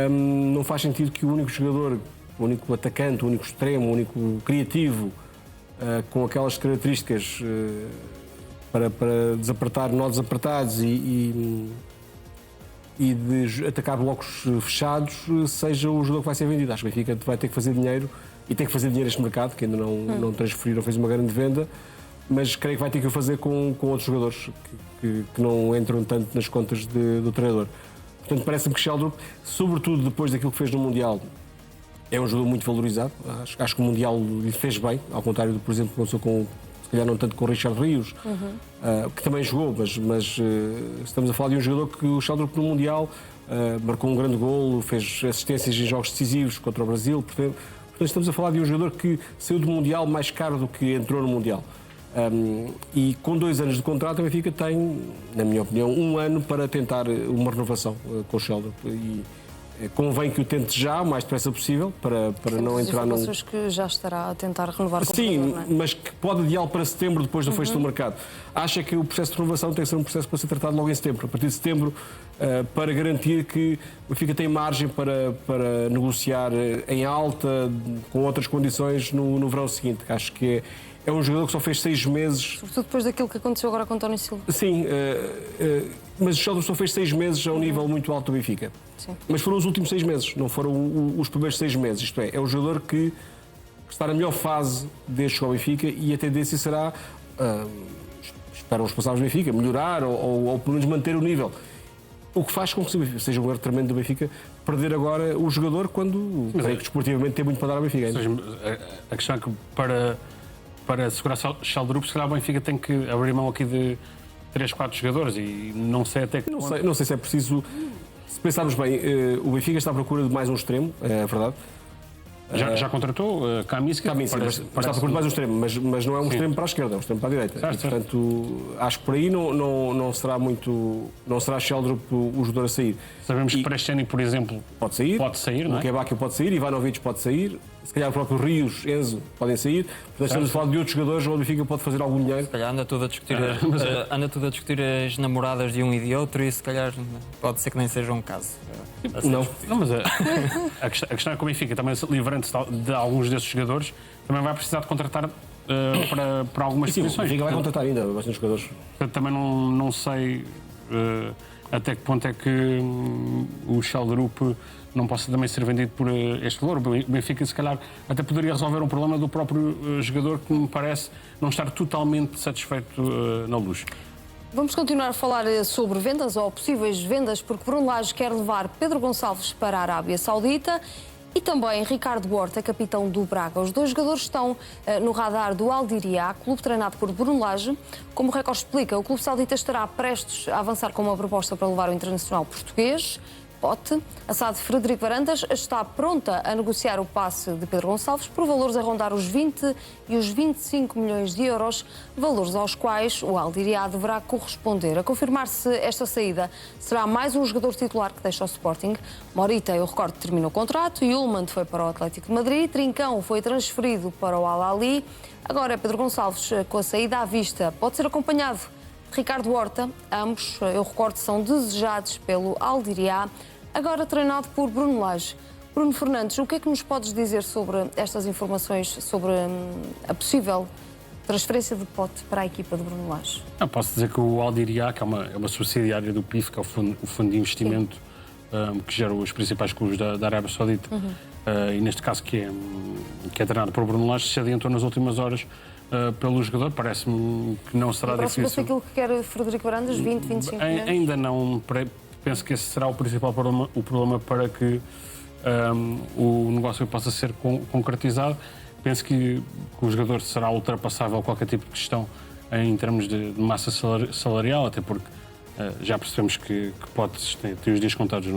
Não faz sentido que o único jogador, o único atacante, o único extremo, o único criativo, com aquelas características para desapertar nó desapertados e de atacar blocos fechados, seja o jogador que vai ser vendido. Acho que o Benfica vai ter que fazer dinheiro, e tem que fazer dinheiro neste mercado, que ainda não transferiu, não fez uma grande venda, mas creio que vai ter que o fazer com outros jogadores que não entram tanto nas contas do treinador. Portanto, parece-me que Sheldrup, sobretudo depois daquilo que fez no Mundial, é um jogador muito valorizado. Acho que o Mundial lhe fez bem, ao contrário do, por exemplo, que aconteceu se calhar não tanto com o Richard Rios, que também jogou, mas estamos a falar de um jogador que o Sheldrup no Mundial marcou um grande golo, fez assistências em jogos decisivos contra o Brasil. Portanto, estamos a falar de um jogador que saiu do Mundial mais caro do que entrou no Mundial. E com 2 anos de contrato, a Benfica tem, na minha opinião, 1 ano para tentar uma renovação com o Sheldrup. E convém que o tente já, o mais depressa possível, para não entrar num... informações que já estará a tentar renovar com o Sim, jogador, não é? mas que pode adiá-lo para setembro, depois do fecho do mercado. Acha que o processo de renovação tem que ser um processo para ser tratado logo em setembro, a partir de setembro, para garantir que o Benfica tem margem para negociar em alta, com outras condições, no verão seguinte. Acho que é um jogador que só fez 6 meses. Sobretudo depois daquilo que aconteceu agora com António Silva. Sim, mas o Sheldrup só fez 6 meses a um nível muito alto do Benfica. Sim. Mas foram os últimos 6 meses, não foram os primeiros 6 meses. Isto é um jogador que está na melhor fase desde que chegou ao Benfica, e a tendência será, esperam os responsáveis do Benfica, melhorar ou pelo menos manter o nível. O que faz com que seja um erro tremendo do Benfica perder agora o jogador quando, creio que desportivamente tem muito para dar ao Benfica. Ou seja, a questão é que para segurar Sheldrup, se calhar o Benfica tem que abrir mão aqui de 3, 4 jogadores, e não sei até que... Não sei se é preciso... Se pensarmos bem, o Benfica está à procura de mais um extremo, é verdade. Já contratou Kaminsky, mas está à procura de mais um extremo, mas não é um extremo para a esquerda, é um extremo para a direita. Certo, e, portanto, acho que por aí não será muito... Não será Sheldrup o jogador a sair. Sabemos que Presteni, por exemplo, pode sair, não é? O Kebakio pode sair, Ivanovic pode sair, se calhar o próprio Rios, Enzo podem sair. Portanto, estamos a falar de outros jogadores onde o Benfica pode fazer algum dinheiro. Se calhar anda tudo a discutir as namoradas de um e de outro, e se calhar pode ser que nem seja um caso. Não, mas a questão é que o Benfica, também livrando-se de alguns desses jogadores, também vai precisar de contratar para algumas sim, o posições. Benfica vai contratar ainda bastantes jogadores. Portanto, também não sei até que ponto é que o Sheldrup não possa também ser vendido por este valor. O Benfica, se calhar, até poderia resolver um problema do próprio jogador, que me parece não estar totalmente satisfeito na Luz. Vamos continuar a falar sobre vendas ou possíveis vendas, porque Bruno Lage quer levar Pedro Gonçalves para a Arábia Saudita e também Ricardo Horta, capitão do Braga. Os 2 jogadores estão no radar do Al Diriyah, clube treinado por Bruno Lage. Como o Record explica, o clube saudita estará prestes a avançar com uma proposta para levar o internacional português. Pote. A SAD Frederico Varandas está pronta a negociar o passe de Pedro Gonçalves por valores a rondar os 20 e os 25 milhões de euros, valores aos quais o Al Diriyah deverá corresponder. A confirmar-se esta saída, será mais um jogador titular que deixa o Sporting. Morita, eu recordo, terminou o contrato, Yulman foi para o Atlético de Madrid, Trincão foi transferido para o Al-Ahly. Agora Pedro Gonçalves, com a saída à vista, pode ser acompanhado de Ricardo Horta. Ambos, eu recordo, são desejados pelo Al Diriyah, agora treinado por Bruno Lage. Bruno Fernandes, o que é que nos podes dizer sobre estas informações, sobre a possível transferência de Pote para a equipa de Bruno Lage? Posso dizer que o Al Diriyah, que é uma subsidiária do PIF, que é o fundo de investimento que gera os principais clubes da Arábia Saudita, e neste caso que é treinado por Bruno Lage, se adiantou nas últimas horas pelo jogador. Parece-me que não será difícil. Parece aquilo que quer Frederico Varandas, 20, 25 milhões? Ainda não. Penso que esse será o principal problema para que o negócio possa ser concretizado. Penso que o jogador será ultrapassável qualquer tipo de questão em termos de massa salarial, até porque já percebemos que Potes tem os dias contados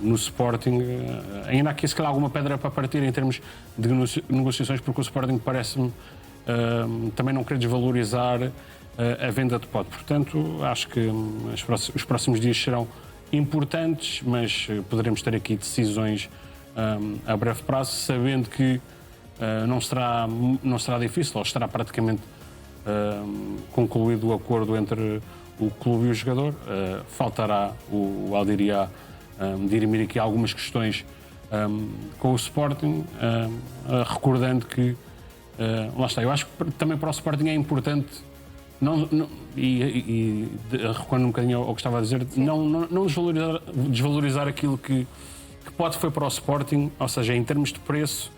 no Sporting. Ainda há aqui, se calhar, alguma pedra para partir em termos de negociações, porque o Sporting parece-me também não querer desvalorizar a venda de Pote. Portanto, acho que os próximos dias serão importantes, mas poderemos ter aqui decisões a breve prazo, sabendo que não será difícil, ou estará praticamente concluído o acordo entre o clube e o jogador. Faltará o Aldiria dirimir aqui algumas questões com o Sporting, recordando que lá está, eu acho que também para o Sporting é importante recuando um bocadinho ao que estava a dizer, não desvalorizar aquilo que Pote foi para o Sporting, ou seja, em termos de preço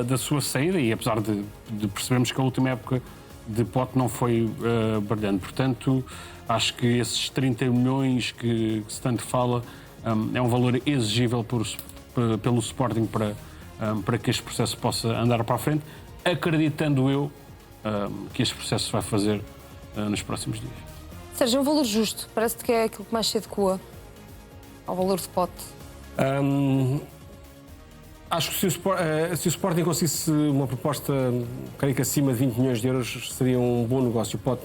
da sua saída, e apesar de percebermos que a última época de Pote não foi brilhante. Portanto, acho que esses 30 milhões que se tanto fala é um valor exigível pelo Sporting para que este processo possa andar para a frente, acreditando eu que este processo se vai fazer nos próximos dias. Sérgio, é um valor justo. Parece-te que é aquilo que mais se adequa ao valor de Pote. Acho que se o Sporting conseguisse uma proposta, creio que acima de 20 milhões de euros, seria um bom negócio. O Pote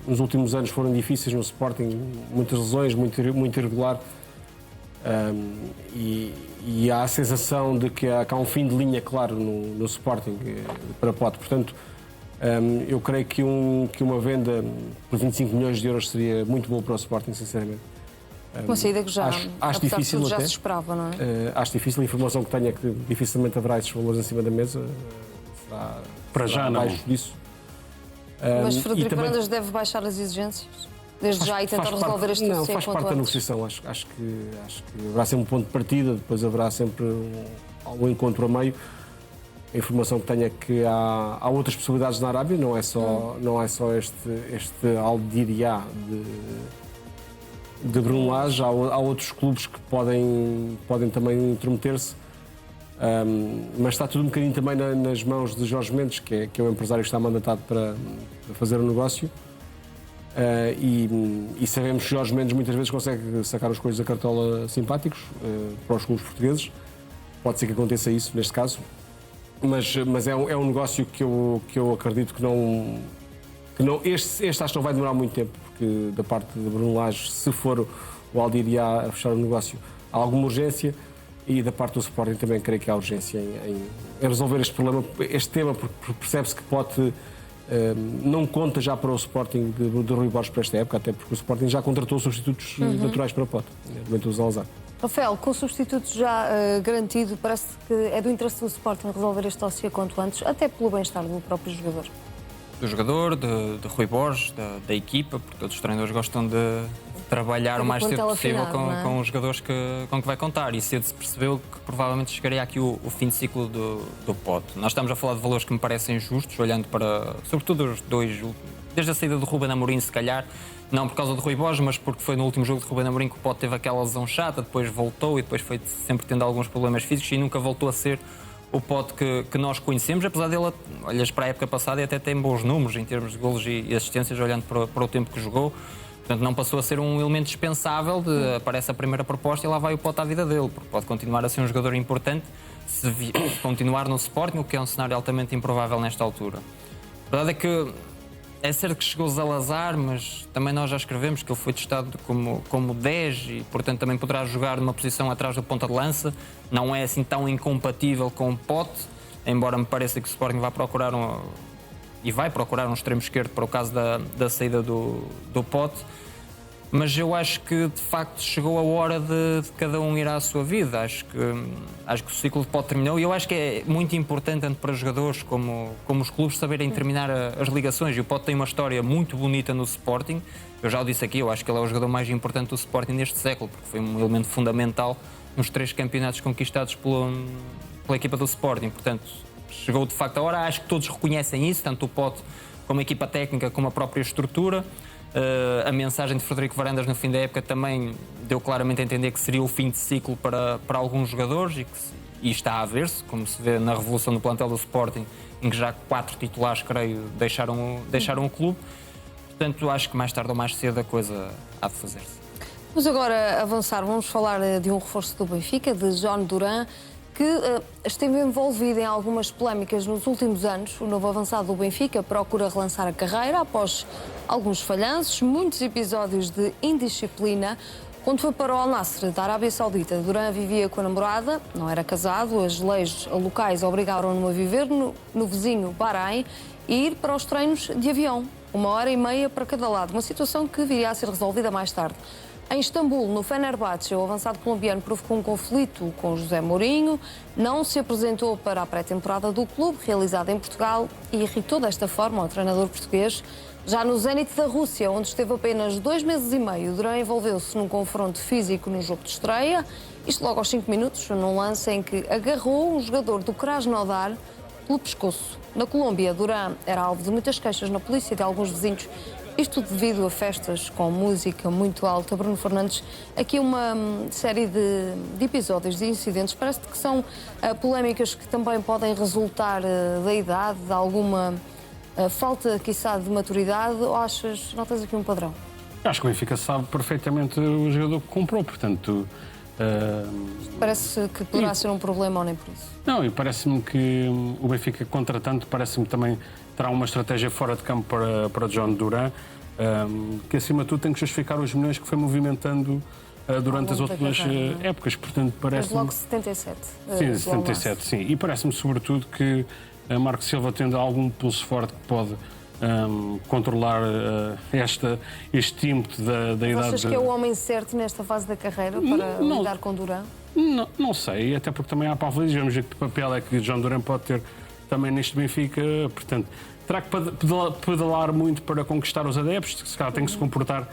nos últimos anos foram difíceis no Sporting, muitas lesões, muito irregular. E há a sensação de que há um fim de linha claro no Sporting para Pote. Portanto, eu creio que uma venda por 25 milhões de euros seria muito boa para o Sporting, sinceramente. Uma saída que já, acho difícil tudo, já até. se esperava, não é? Acho difícil. A informação que tenho é que dificilmente haverá esses valores em cima da mesa. Para já não. Abaixo disso. Mas Frederico Varandas deve baixar as exigências desde já e tentar resolver este Não, dossiê faz parte da negociação. Acho que haverá sempre um ponto de partida, depois haverá sempre um encontro a meio. A informação que tenho é que há outras possibilidades na Arábia, não é só este Aldiria de Bruno Lage, há outros clubes que podem também intrometer-se, mas está tudo um bocadinho também nas mãos de Jorge Mendes, que é o empresário que está mandatado para fazer o negócio, e sabemos que Jorge Mendes muitas vezes consegue sacar os coisas da cartola simpáticos para os clubes portugueses. Pode ser que aconteça isso neste caso, mas é um negócio que eu acredito que não. Este acho que não vai demorar muito tempo, porque da parte de Bruno Lage, se for o Aldiria a fechar o negócio, há alguma urgência, e da parte do Sporting também creio que há urgência em resolver este tema, porque percebe-se que não conta já para o Sporting de Rui Borges para esta época, até porque o Sporting já contratou substitutos naturais para o Pote, nomeadamente o Zalazar. Rafael, com o substituto já garantido, parece que é do interesse do Sporting resolver este dossiê quanto antes, até pelo bem-estar do próprio jogador. Do jogador, de Rui Borges, da equipa, porque todos os treinadores gostam de trabalhar o mais cedo possível com os jogadores com que vai contar. E cedo se percebeu que provavelmente chegaria aqui o fim de ciclo do Pote. Nós estamos a falar de valores que me parecem justos, olhando para, sobretudo, os dois, desde a saída do Ruben Amorim, se calhar, não por causa de Rui Borges, mas porque foi no último jogo de Ruben Amorim que o Pote teve aquela lesão chata, depois voltou e depois foi sempre tendo alguns problemas físicos e nunca voltou a ser o Pote que nós conhecemos, apesar dele, olhas para a época passada e até tem bons números em termos de golos e assistências, olhando para o tempo que jogou. Portanto, não passou a ser um elemento dispensável aparece a primeira proposta e lá vai o Pote à vida dele, porque pode continuar a ser um jogador importante se continuar no Sporting, o que é um cenário altamente improvável nesta altura. A verdade é que é certo que chegou o Zalazar, mas também nós já escrevemos que ele foi testado como 10 e, portanto, também poderá jogar numa posição atrás da ponta de lança. Não é assim tão incompatível com o Pote, embora me pareça que o Sporting vai procurar um extremo esquerdo para o caso da saída do Pote. Mas eu acho que, de facto, chegou a hora de cada um ir à sua vida. Acho que o ciclo de Pote terminou e eu acho que é muito importante, tanto para jogadores como os clubes, saberem terminar as ligações. E o Pote tem uma história muito bonita no Sporting. Eu já o disse aqui, eu acho que ele é o jogador mais importante do Sporting neste século, porque foi um elemento fundamental nos 3 campeonatos conquistados pela equipa do Sporting. Portanto, chegou de facto a hora. Acho que todos reconhecem isso, tanto o Pote como a equipa técnica, como a própria estrutura. A mensagem de Frederico Varandas no fim da época também deu claramente a entender que seria o fim de ciclo para alguns jogadores e está a ver-se, como se vê na revolução do plantel do Sporting, em que já 4 titulares, creio, deixaram o clube. Portanto, acho que mais tarde ou mais cedo a coisa há de fazer-se. Vamos agora avançar, vamos falar de um reforço do Benfica, de John Duran, que esteve envolvido em algumas polémicas nos últimos anos. O novo avançado do Benfica procura relançar a carreira após alguns falhanços, muitos episódios de indisciplina. Quando foi para o Al Nassr da Arábia Saudita, Duran vivia com a namorada, não era casado, as leis locais obrigaram-no a viver no vizinho Bahrein e ir para os treinos de avião, 1h30 para cada lado, uma situação que viria a ser resolvida mais tarde. Em Istambul, no Fenerbahçe, o avançado colombiano provocou um conflito com José Mourinho, não se apresentou para a pré-temporada do clube, realizada em Portugal, e irritou desta forma o treinador português. Já no Zenit da Rússia, onde esteve apenas 2 meses e meio, Duran envolveu-se num confronto físico no jogo de estreia, isto logo aos 5 minutos, num lance em que agarrou um jogador do Krasnodar pelo pescoço. Na Colômbia, Duran era alvo de muitas queixas na polícia e de alguns vizinhos, isto devido a festas com música muito alta. Bruno Fernandes, aqui uma série de episódios, de incidentes, parece-te que são polémicas que também podem resultar da idade, de alguma falta, quiçá, de maturidade, ou notas aqui um padrão? Acho que o Benfica sabe perfeitamente o jogador que comprou, portanto... Parece que poderá ser um problema ou nem por isso? Não, e parece-me que o Benfica, contratante, parece-me também terá uma estratégia fora de campo para John Duran, que acima de tudo tem que justificar os milhões que foi movimentando durante as últimas épocas, portanto parece-me... Logo 77. Sim, 77, sim. E parece-me sobretudo que Marco Silva, tendo algum pulso forte que pode controlar este ímpeto da idade... Achas que é o homem certo nesta fase da carreira para lidar com Duran? Não sei, até porque também há pavões, vamos ver que papel é que John Duran pode ter também neste Benfica, portanto, terá que pedalar muito para conquistar os adeptos, se calhar tem que se comportar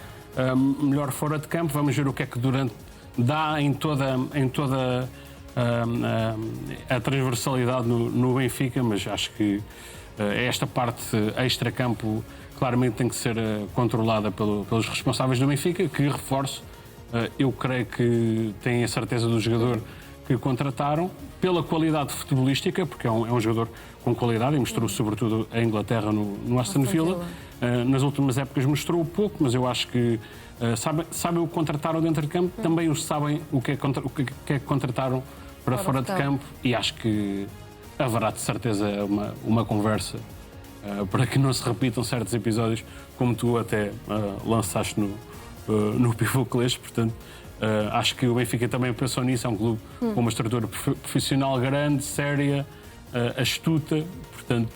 melhor fora de campo. Vamos ver o que é que Duran dá em toda a transversalidade no Benfica, mas acho que esta parte extra-campo claramente tem que ser controlada pelos responsáveis do Benfica, que, reforço, eu creio que têm a certeza do jogador que contrataram, pela qualidade futebolística, porque é um jogador com qualidade e mostrou sobretudo a Inglaterra no Aston Villa. Nas últimas épocas mostrou pouco, mas eu acho que sabem o que contrataram dentro de campo, também sabem o que é que contrataram para fora de campo, e acho que haverá de certeza uma conversa para que não se repitam certos episódios, como tu até lançaste no Pivô Clês, portanto, acho que o Benfica também pensou nisso, é um clube com uma estrutura profissional grande, séria, astuta, portanto,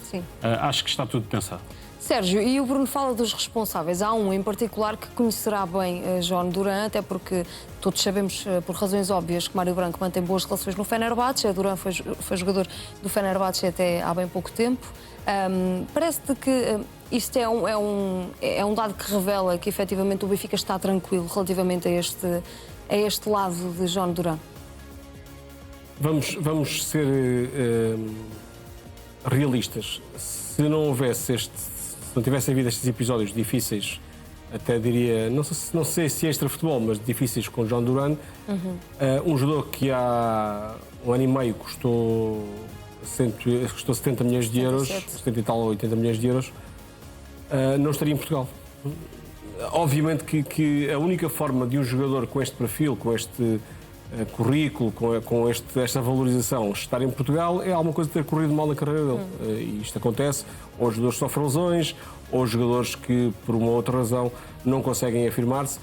acho que está tudo pensado. Sérgio, e o Bruno fala dos responsáveis. Há um em particular que conhecerá bem John Duran, até porque todos sabemos, por razões óbvias, que Mário Branco mantém boas relações no Fenerbahçe. Duran foi jogador do Fenerbahçe até há bem pouco tempo. Parece-te que isto é um dado que revela que efetivamente o Benfica está tranquilo relativamente a este lado de John Duran? Vamos ser realistas. Se não tivessem havido estes episódios difíceis, até diria, não sei se extra-futebol, mas difíceis com John Duran, um jogador que há um ano e meio custou 70 milhões de euros, 70 e tal ou 80 milhões de euros, não estaria em Portugal. Obviamente que a única forma de um jogador com este perfil, com este currículo, com esta valorização, estar em Portugal, é alguma coisa ter corrido mal na carreira dele. E isto acontece, ou os jogadores sofrem lesões, ou jogadores que, por uma outra razão, não conseguem afirmar-se.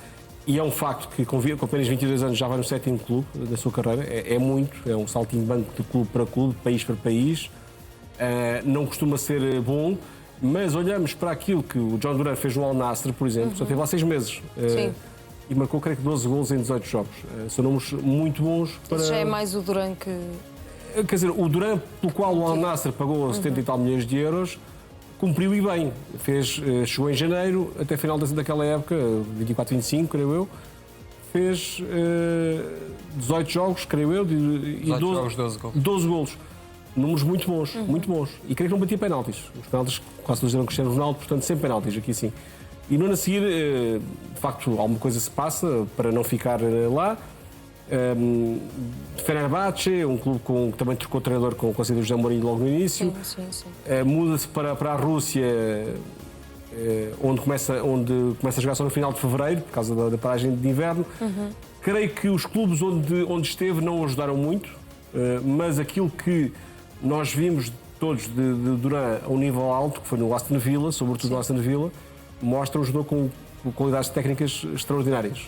E é um facto que, com apenas 22 anos, já vai no 7º clube da sua carreira. É muito, é um saltinho de banco de clube para clube, país para país. Não costuma ser bom, mas olhamos para aquilo que o John Duran fez no Al Nassr, por exemplo, só teve lá 6 meses. Sim. E marcou, creio que, 12 golos em 18 jogos. São números muito bons para... Isso já é mais o Duran que... Quer dizer, o Duran, pelo qual o Al Nassr pagou 70 e tal milhões de euros, cumpriu e bem. Chegou em janeiro, até final daquela época, 24, 25, creio eu, fez 18 jogos, creio eu, e 12 golos. Números muito bons, muito bons. E creio que não batia penaltis. Os penaltis quase todos eram Cristiano Ronaldo, portanto, sem penaltis, aqui sim. E no ano a seguir, de facto, alguma coisa se passa para não ficar lá. de Fenerbahçe, um clube que também trocou treinador com a saída do José Mourinho logo no início. Sim, sim. Muda-se para a Rússia, onde começa a jogar só no final de fevereiro, por causa da paragem de inverno. Creio que os clubes onde esteve não o ajudaram muito, mas aquilo que nós vimos todos de Duran a um nível alto, que foi no Aston Villa, sobretudo no Aston Villa, mostra um jogador com qualidades técnicas extraordinárias,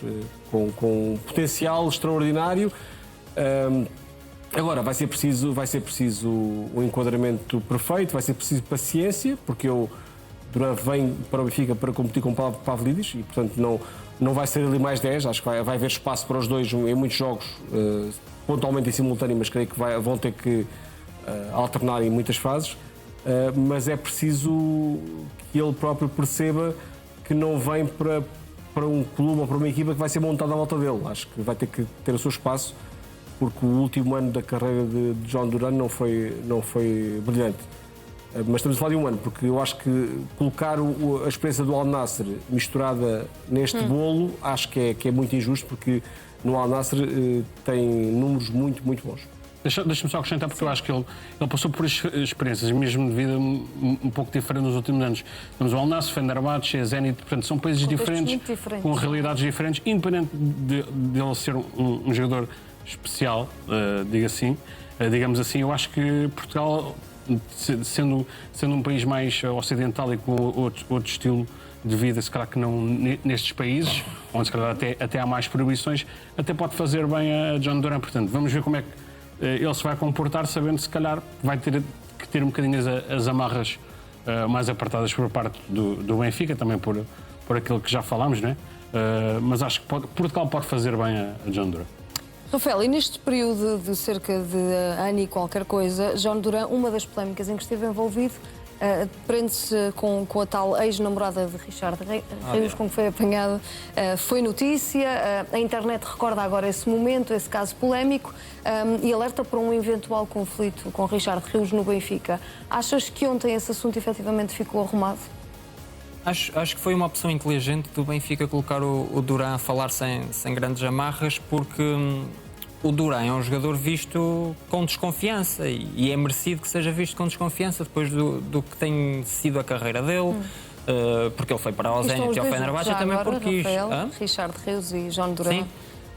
com potencial extraordinário. Agora, vai ser preciso o enquadramento perfeito, vai ser preciso paciência, porque Duran vem para o Benfica para competir com o Pavlidis e, portanto, não vai ser ali mais 10. Acho que vai haver espaço para os dois em muitos jogos, pontualmente em simultâneo, mas creio que vão ter que alternar em muitas fases. Mas é preciso que ele próprio perceba que não vem para um clube ou para uma equipa que vai ser montada à volta dele. Acho que vai ter que ter o seu espaço, porque o último ano da carreira de John Duran não foi brilhante. Mas estamos a falar de um ano, porque eu acho que colocar a experiência do Al Nassr misturada neste bolo, acho que é muito injusto, porque no Al Nassr tem números muito, muito bons. Deixa-me só acrescentar, porque eu acho que ele passou por experiências, mesmo de vida um pouco diferentes nos últimos anos. Temos o Al Nassr, Fenerbahçe, Zenit, portanto, são países diferentes, com realidades diferentes, independente de ele ser um jogador especial, digamos assim. Eu acho que Portugal, sendo um país mais ocidental e com outro estilo de vida, se calhar que não nestes países, onde se calhar até há mais proibições, até pode fazer bem a John Duran. Portanto, vamos ver como é que ele se vai comportar, sabendo se calhar vai ter que ter um bocadinho as amarras mais apertadas por parte do Benfica, também por aquilo que já falámos, né? Mas acho que Portugal pode fazer bem a John Duran. Rafael, e neste período de cerca de ano e qualquer coisa, John Duran, uma das polémicas em que esteve envolvido, prende-se com a tal ex-namorada de Richard Rios, com que foi apanhado, foi notícia, a internet recorda agora esse momento, esse caso polémico, e alerta para um eventual conflito com Richard Rios no Benfica. Achas que ontem esse assunto efetivamente ficou arrumado? Acho que foi uma opção inteligente do Benfica colocar o Duran a falar sem grandes amarras, porque o Duran é um jogador visto com desconfiança e é merecido que seja visto com desconfiança depois do que tem sido a carreira dele, porque ele foi para o Zenit e ao Fenerbahçe também porque quis. Richard Rios e John Duran. Sim.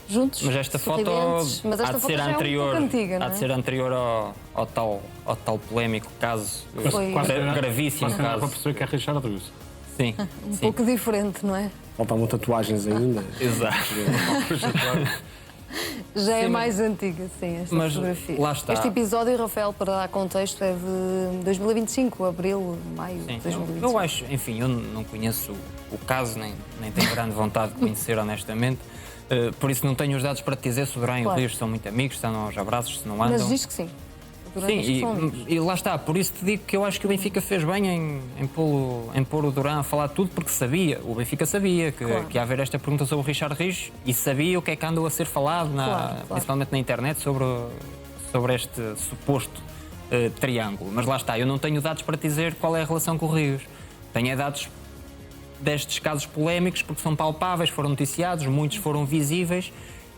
Juntos, mas esta foto há de ser anterior, há de ser anterior ao tal polémico caso, gravíssimo caso. Para perceber que é Richard Rios. Sim. Um pouco diferente, não é? Faltavam tatuagens ainda. Exato. Já é mais antiga, sim, esta fotografia. Lá está. Este episódio, Rafael, para dar contexto, é de 2025, abril, maio de 2025. Eu acho, enfim, eu não conheço o caso, nem tenho grande vontade de conhecer, honestamente. Por isso não tenho os dados para te dizer se o Duran e o Rios são muito amigos, estão aos abraços, se não andam. Mas diz que sim. Sim, e lá está, por isso te digo que eu acho que o Benfica fez bem em pôr o Duran a falar tudo, porque o Benfica sabia que ia haver esta pergunta sobre o Richard Rios e sabia o que é que andou a ser falado, principalmente na internet, sobre este suposto triângulo. Mas lá está, eu não tenho dados para te dizer qual é a relação com o Rios. Tenho dados destes casos polémicos, porque são palpáveis, foram noticiados, muitos foram visíveis.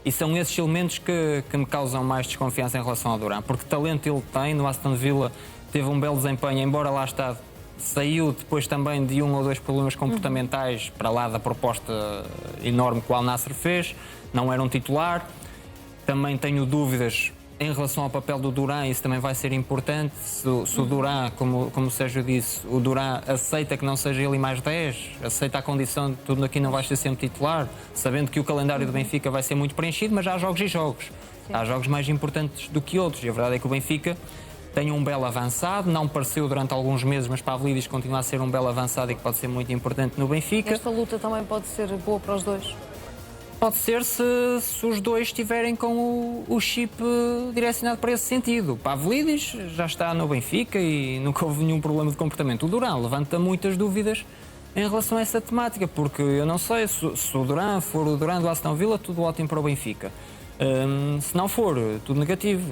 E são esses elementos que me causam mais desconfiança em relação ao Duran, porque talento ele tem, no Aston Villa teve um belo desempenho, embora lá está, saiu depois também de 1 ou 2 problemas comportamentais para lá da proposta enorme que o Al Nassr fez, não era um titular. Também tenho dúvidas em relação ao papel do Duran, isso também vai ser importante, se o Duran, como o Sérgio disse, o Duran aceita que não seja ele mais 10, aceita a condição de tudo aqui não vai ser sempre titular, sabendo que o calendário do Benfica vai ser muito preenchido, mas já há jogos e jogos. Sim. Há jogos mais importantes do que outros, e a verdade é que o Benfica tem um belo avançado, não pareceu durante alguns meses, mas Pavlidis continua a ser um belo avançado e que pode ser muito importante no Benfica. Esta luta também pode ser boa para os dois? Pode ser se os dois estiverem com o chip direcionado para esse sentido. O Pavlidis já está no Benfica e nunca houve nenhum problema de comportamento. O Duran levanta muitas dúvidas em relação a essa temática, porque eu não sei se o Duran for o Duran do Aston Villa, tudo ótimo para o Benfica. Se não for, tudo negativo.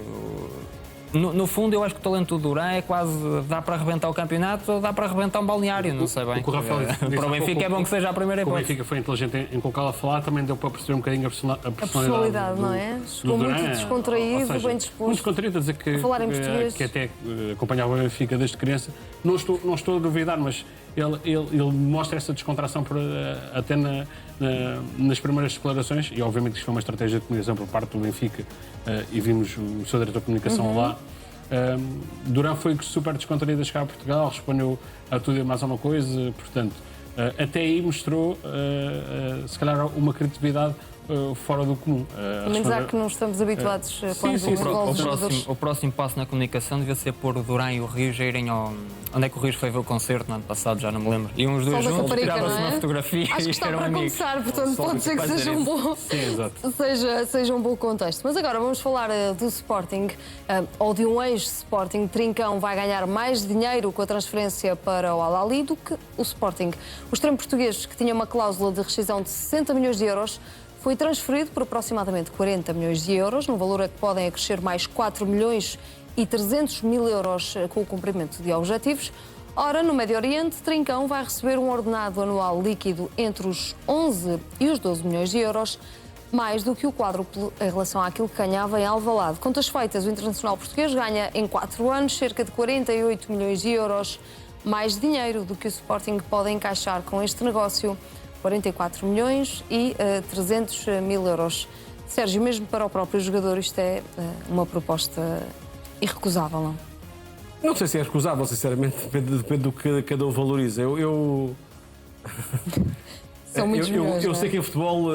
No fundo, eu acho que o talento do Duran é quase dá para arrebentar o campeonato ou dá para arrebentar um balneário, não sei bem. O que o Rafael disse Para o Benfica é bom que seja a primeira O hipótese. Benfica foi inteligente em colocá-la a falar, também deu para perceber um bocadinho a A personalidade, não é? Chegou muito Duran, descontraído, ou seja, bem disposto. Muito descontraído, a dizer que, A falar em português. que até acompanhava o Benfica desde criança. Não estou a duvidar, mas ele mostra essa descontração até nas primeiras declarações, e obviamente que isto foi uma estratégia de comunicação por parte do Benfica, e vimos o seu diretor de comunicação lá. Duran foi super descontraído a chegar a Portugal, respondeu a tudo e mais alguma coisa, portanto, até aí mostrou, se calhar, uma criatividade fora do comum. Menos há que não estamos habituados quando sim, envolve os jogadores. O próximo passo na comunicação devia ser pôr o Duran e o Rios a irem ao... Onde é que o Rios foi ver o concerto no ano passado? Já não me lembro. E uns dois Sol da juntos Caparica, tiravam-se não é? uma fotografia Acho que e está eram para amigos. começar, portanto pode ser que seja um bom, seja um bom contexto. Mas agora vamos falar do Sporting, ou de um ex-Sporting. Trincão vai ganhar mais dinheiro com a transferência para o Al-Ahly do que o Sporting. O extremo português, que tinha uma cláusula de rescisão de 60 milhões de euros, foi transferido por aproximadamente 40 milhões de euros, num valor a que podem acrescer mais 4 milhões e 300 mil euros com o cumprimento de objetivos. Ora, no Médio Oriente, Trincão vai receber um ordenado anual líquido entre os 11 e os 12 milhões de euros, mais do que o quádruplo em relação àquilo que ganhava em Alvalade. Contas feitas, o internacional português ganha em 4 anos cerca de 48 milhões de euros, mais dinheiro do que o Sporting pode encaixar com este negócio, 44 milhões e 300 mil euros. Sérgio, mesmo para o próprio jogador, isto é uma proposta irrecusável, não? Não sei se é recusável, sinceramente, depende do que cada um valoriza. São muitos milhões, eu não é? sei que em futebol.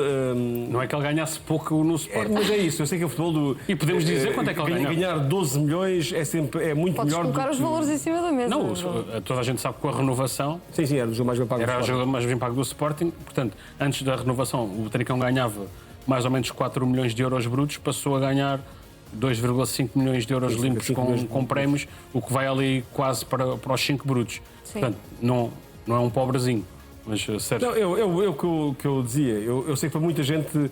Não é que ele ganhasse pouco no Sporting. Mas é isso, eu sei que em futebol do. E podemos dizer quanto é que ele ganha. Ganhar 12 milhões é muito Podes melhor colocar do os que... valores em cima da mesa. Não, toda a gente sabe que com a renovação Sim, era o jogo mais bem pago do era o Sporting. jogador mais bem pago do Sporting. Portanto, antes da renovação, o Trincão ganhava mais ou menos 4 milhões de euros brutos, passou a ganhar 2,5 milhões de euros limpos com prémios, o que vai ali quase para os 5 brutos. Sim. Portanto, não é um pobrezinho. Mas, Sérgio, Não, o que eu dizia, eu sei que para muita gente,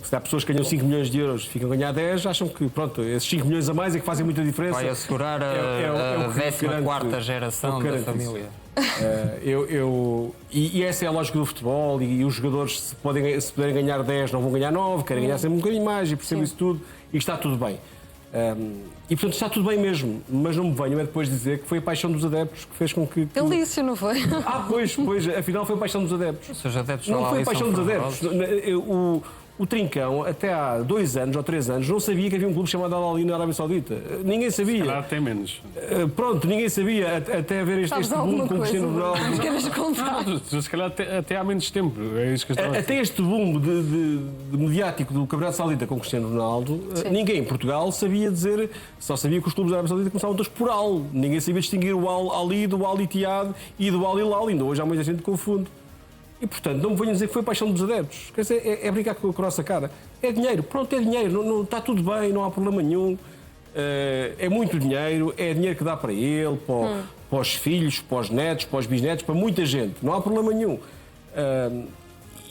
se há pessoas que ganham 5 milhões de euros e ficam a ganhar 10, acham que pronto, esses 5 milhões a mais é que fazem muita diferença. Vai assegurar a o que 14ª geração da garante família. E essa é a lógica do futebol, e os jogadores, se puderem ganhar 10, não vão ganhar 9, querem ganhar sempre um bocadinho mais, e percebo isso tudo, e está tudo bem. E portanto está tudo bem mesmo, mas não me venham depois dizer que foi a paixão dos adeptos que fez com que... Ele disse, não foi? Pois, afinal foi a paixão dos adeptos. Ou seja, adeptos Não foi a paixão dos adeptos. fervorosos. O Trincão, até há 2 anos ou 3 anos, não sabia que havia um clube chamado Al-Ahly na Arábia Saudita. Ninguém sabia. até menos. Pronto, ninguém sabia, até haver este Sabes boom alguma com o Cristiano coisa? Ronaldo. Mas queres contar? Se calhar até há menos tempo. É isso que eu estava a dizer. Até este boom de mediático do Campeonato Saudita com o Cristiano Ronaldo, ninguém em Portugal sabia dizer, só sabia que os clubes da Arábia Saudita começavam todos por Al. Ninguém sabia distinguir o Al-Ahly do Al-Ittihad e do Al-Hilal. Ainda hoje há muita gente que confunde. E, portanto, não me venham dizer que foi a paixão dos adeptos. Quer dizer, é brincar com a nossa cara. É dinheiro, pronto, é dinheiro, não, está tudo bem, não há problema nenhum. É muito dinheiro, é dinheiro que dá para ele, para os filhos, para os netos, para os bisnetos, para muita gente. Não há problema nenhum.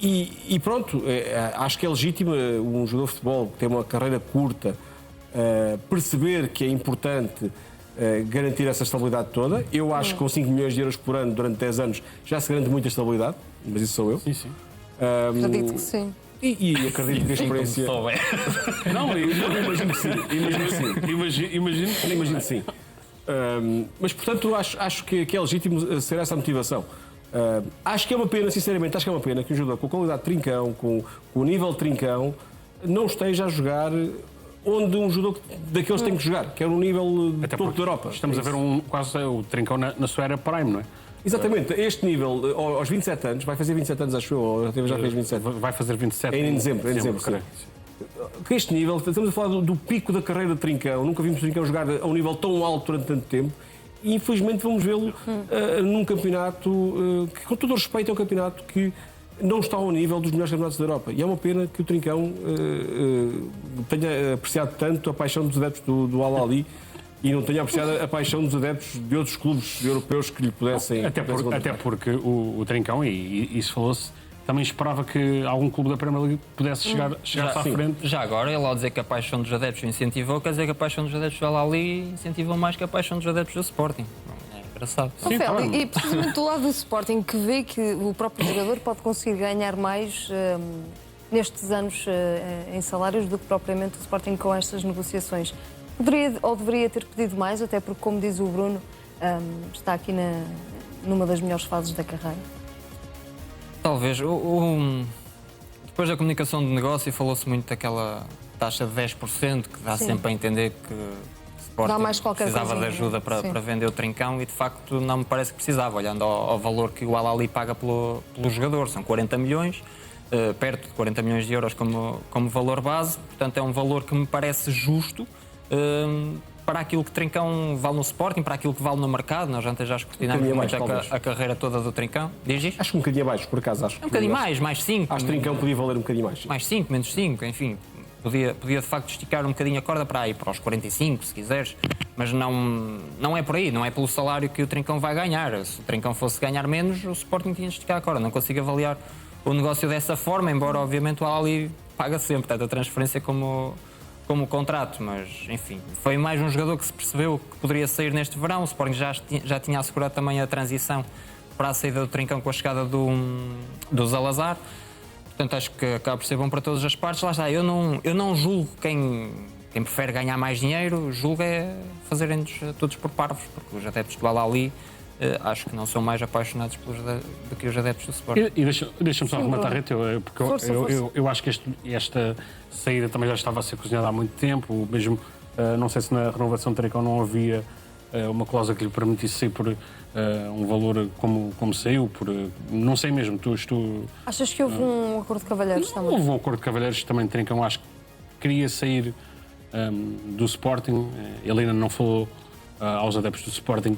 E pronto, acho que é legítimo um jogador de futebol que tem uma carreira curta perceber que é importante garantir essa estabilidade toda. Eu acho que com 5 milhões de euros por ano durante 10 anos já se garante muita estabilidade, mas isso sou eu. Sim, sim. Acredito que sim. E acredito que a experiência... Não, Imagino que sim. Imagino que sim. Mas, portanto, acho que é legítimo ser essa a motivação. Acho que é uma pena, sinceramente, acho que é uma pena que um jogador com a qualidade de Trincão, com o nível de Trincão, não esteja a jogar onde um jogador daqueles tem que jogar, que é no nível de topo da Europa. Estamos a ver quase o Trincão na sua era prime, não é? Exatamente, este nível, aos 27 anos, vai fazer 27 anos, acho eu, ou já fez 27. Vai fazer 27. Em dezembro, creio. Que este nível, estamos a falar do pico da carreira de Trincão, nunca vimos o Trincão jogar a um nível tão alto durante tanto tempo, e infelizmente vamos vê-lo num campeonato que, com todo o respeito, é um campeonato que não está ao nível dos melhores campeonatos da Europa. E é uma pena que o Trincão tenha apreciado tanto a paixão dos adeptos do Al-Ahly e não tenha apreciado a paixão dos adeptos de outros clubes europeus que lhe pudessem... Até porque o Trincão, e isso falou-se, também esperava que algum clube da Premier League pudesse chegar-se à frente. Já agora, ele ao dizer que a paixão dos adeptos o incentivou, quer dizer que a paixão dos adeptos do Al-Ahly incentivou mais que a paixão dos adeptos do Sporting. É engraçado. Sim, Rafael, tá bem. e precisamente do lado do Sporting, que vê que o próprio jogador pode conseguir ganhar mais nestes anos em salários do que propriamente o Sporting com estas negociações. Poderia ou deveria ter pedido mais, até porque, como diz o Bruno, está aqui numa das melhores fases da carreira. Talvez. Depois da comunicação de negócio falou-se muito daquela taxa de 10% que dá Sim. sempre a entender que o Sporting Dá mais qualquer precisava de coisinha, ajuda sim. para vender o Trincão e de facto não me parece que precisava, olhando ao valor que o Al-Ahly paga pelo jogador. São 40 milhões, perto de 40 milhões de euros como valor base, portanto é um valor que me parece justo para aquilo que Trincão vale no Sporting, para aquilo que vale no mercado. Nós antes já escrutinamos bocadinho muito mais, talvez. a carreira toda do Trincão. Diz isto? Acho que um bocadinho abaixo, por acaso. Acho Um bocadinho mais 5. Acho que Trincão podia valer um bocadinho mais. Mais 5, menos 5, enfim. Podia de facto esticar um bocadinho a corda para os 45, se quiseres. Mas não é por aí, não é pelo salário que o Trincão vai ganhar. Se o Trincão fosse ganhar menos, o Sporting tinha de esticar a corda. Não consigo avaliar o negócio dessa forma, embora obviamente o Al-Ahly paga sempre, tanto a transferência como o contrato, mas enfim, foi mais um jogador que se percebeu que poderia sair neste verão. O Sporting já tinha assegurado também a transição para a saída do Trincão com a chegada do Zalazar. Portanto, acho que acaba por ser bom para todas as partes. Lá está, eu não julgo quem prefere ganhar mais dinheiro, julgo é fazerem-nos todos por parvos, porque os adeptos do Al-Ahly acho que não são mais apaixonados do que os adeptos do Sporting. E deixa-me só arrematar, Rita, porque Força. eu acho que esta saída também já estava a ser cozinhada há muito tempo, mesmo, não sei se na renovação de Trincão não havia uma cláusula que lhe permitisse sair por um valor como saiu, não sei mesmo, Achas que houve um acordo de cavalheiros também? houve um acordo de cavalheiros também de Trincão, acho que queria sair do Sporting, ele ainda não falou aos adeptos do Sporting,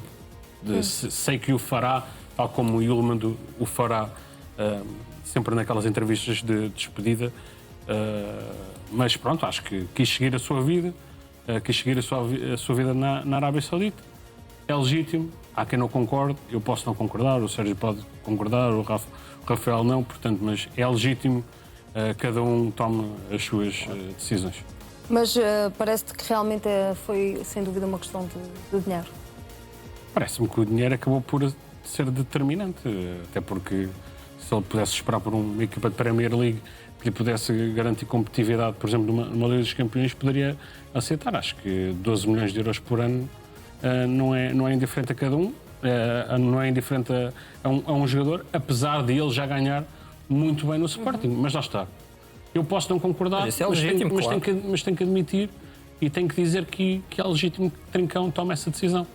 sei que o fará, tal como o Yulman o fará sempre naquelas entrevistas de despedida, mas pronto, acho que quis seguir a sua vida, a sua vida na Arábia Saudita. É legítimo, há quem não concorde, eu posso não concordar, o Sérgio pode concordar, o Rafael não, portanto, mas é legítimo, cada um toma as suas decisões. Mas parece-te que realmente foi, sem dúvida, uma questão de dinheiro. Parece-me que o dinheiro acabou por ser determinante, até porque se ele pudesse esperar por uma equipa de Premier League que lhe pudesse garantir competitividade, por exemplo, numa Liga dos Campeões, poderia aceitar. Acho que 12 milhões de euros por ano não é indiferente a cada um, não é indiferente a um jogador, apesar de ele já ganhar muito bem no Sporting. Mas lá está. Eu posso não concordar, Mas isso é legítimo, mas tenho que admitir e tenho que dizer que é legítimo que Trincão tome essa decisão.